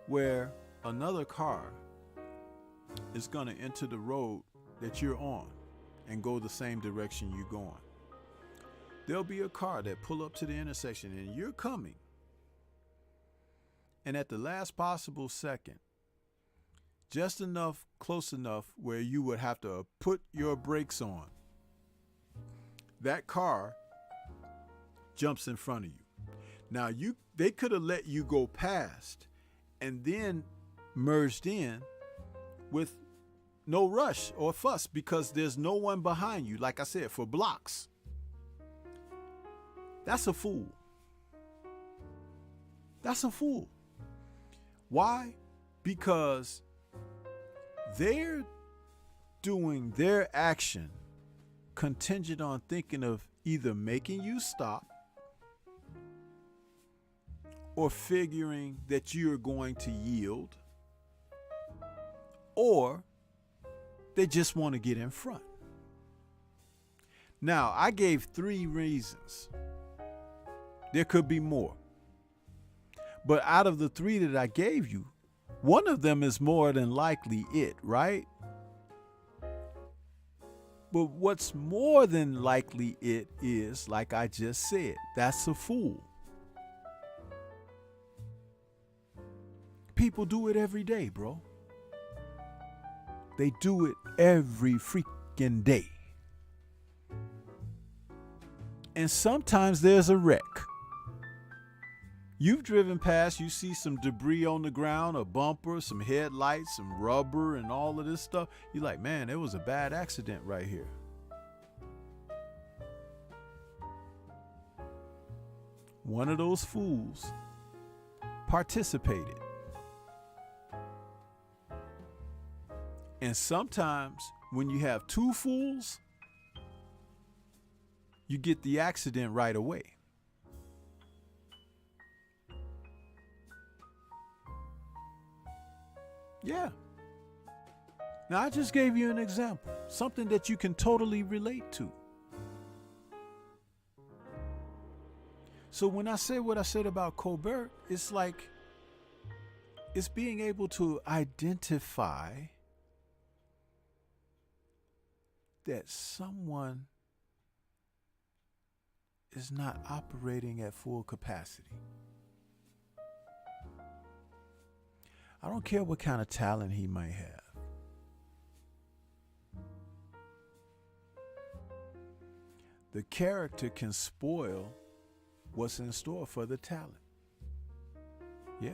[SPEAKER 3] where another car is going to enter the road that you're on and go the same direction you're going. There'll be a car that pull up to the intersection and you're coming. And at the last possible second, just enough, close enough where you would have to put your brakes on, that car jumps in front of you. Now they could have let you go past and then merged in with no rush or fuss because there's no one behind you, like I said, for blocks. That's a fool. That's a fool. Why? Because they're doing their action contingent on thinking of either making you stop or figuring that you're going to yield, or they just want to get in front. Now, I gave 3 reasons. There could be more. But out of the 3 that I gave you, one of them is more than likely it, right? But what's more than likely it is, like I just said, that's a fool. People do it every day, bro. They do it every freaking day. And sometimes there's a wreck. You've driven past, you see some debris on the ground, a bumper, some headlights, some rubber, and all of this stuff. You're like, man, it was a bad accident right here. One of those fools participated. And sometimes when you have 2 fools, you get the accident right away. Yeah. Now, I just gave you an example, something that you can totally relate to. So when I say what I said about Colbert, it's like, it's being able to identify that someone is not operating at full capacity. I don't care what kind of talent he might have. The character can spoil what's in store for the talent. Yeah,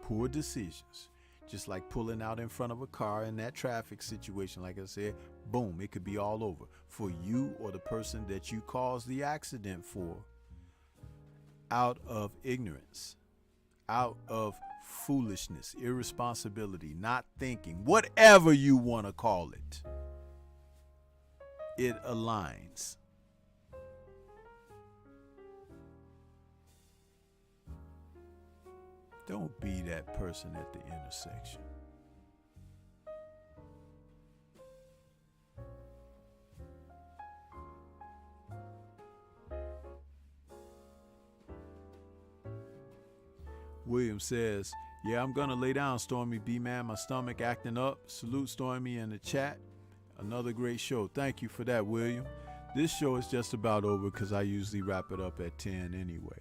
[SPEAKER 3] poor decisions. Just like pulling out in front of a car in that traffic situation, like I said, boom, it could be all over for you or the person that you caused the accident for, out of ignorance, out of foolishness, irresponsibility, not thinking, whatever you want to call it. It aligns. Don't be that person at the intersection. William says, yeah, I'm gonna lay down, Stormybman. My stomach acting up. Salute Stormy in the chat. Another great show. Thank you for that, William. This show is just about over because I usually wrap it up at 10 anyway.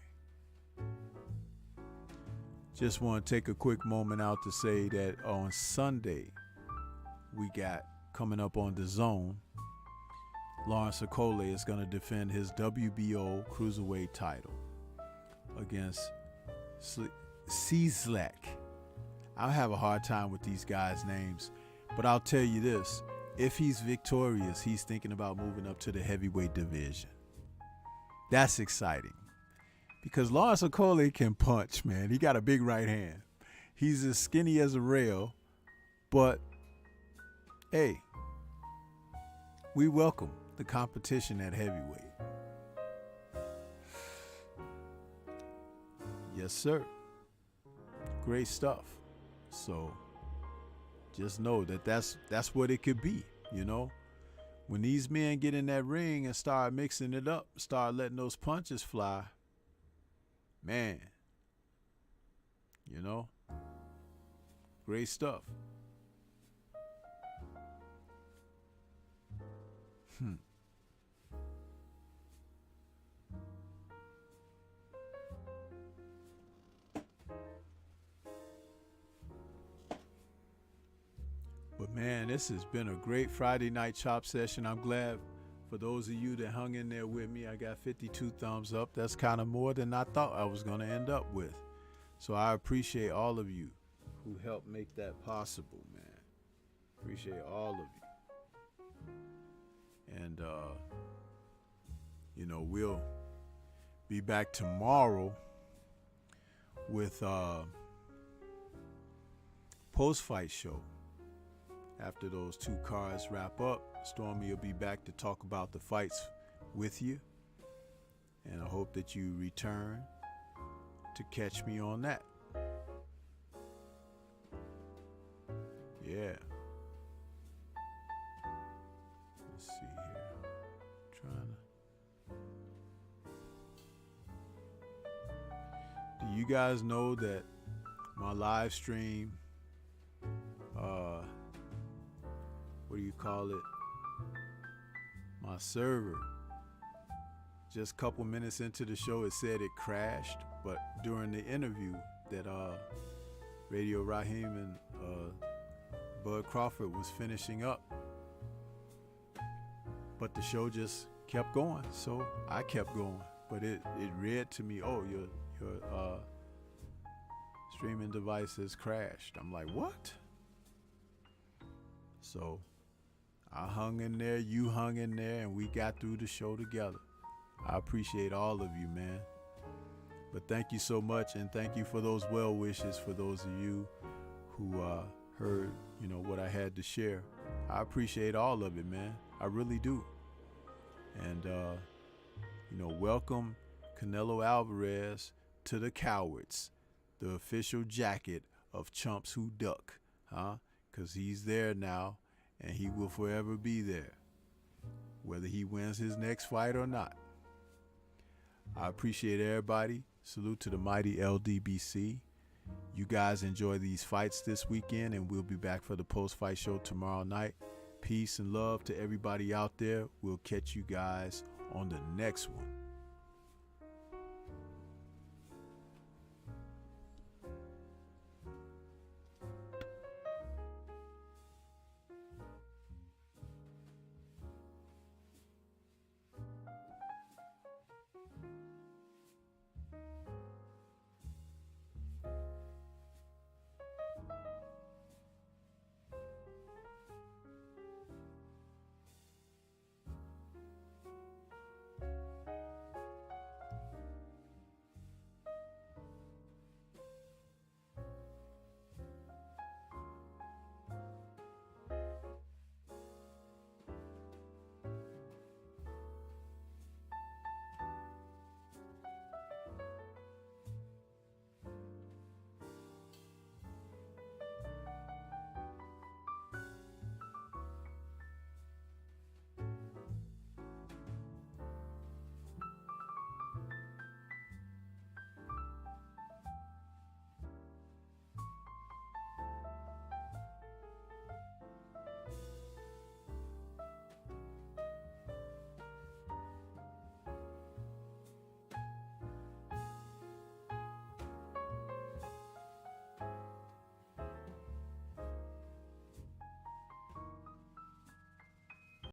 [SPEAKER 3] Just want to take a quick moment out to say that on Sunday, we got coming up on The Zone, Lawrence Okole is going to defend his WBO Cruiserweight title against Cieslak. I'll have a hard time with these guys' names, but I'll tell you this. If he's victorious, he's thinking about moving up to the heavyweight division. That's exciting. Because Lawrence Okole can punch, man. He got a big right hand. He's as skinny as a rail, but hey, we welcome the competition at heavyweight. Yes, sir. Great stuff. So just know that that's what it could be, you know? When these men get in that ring and start mixing it up, start letting those punches fly, man, you know, great stuff. But man, this has been a great Friday night chop session. I'm glad for those of you that hung in there with me. I got 52 thumbs up. That's kind of more than I thought I was going to end up with. So I appreciate all of you who helped make that possible, man. Appreciate all of you. And, you know, we'll be back tomorrow with post-fight show. After those two cards wrap up, Stormy will be back to talk about the fights with you. And I hope that you return to catch me on that. Yeah. Let's see here. Do you guys know that my live stream, what do you call it? My server, just a couple minutes into the show, it said it crashed. But during the interview that Radio Raheem and Bud Crawford was finishing up, but the show just kept going, so I kept going. But it read to me, oh, your streaming device has crashed. I'm like, what? So I hung in there, you hung in there, and we got through the show together. I appreciate all of you, man. But thank you so much, and thank you for those well wishes for those of you who heard, you know, what I had to share. I appreciate all of it, man. I really do. And, you know, welcome Canelo Alvarez to the Cowards, the official jacket of Chumps Who Duck. because he's there now, and he will forever be there, whether he wins his next fight or not. I appreciate everybody. Salute to the mighty LDBC. You guys enjoy these fights this weekend, and we'll be back for the post-fight show tomorrow night. Peace and love to everybody out there. We'll catch you guys on the next one.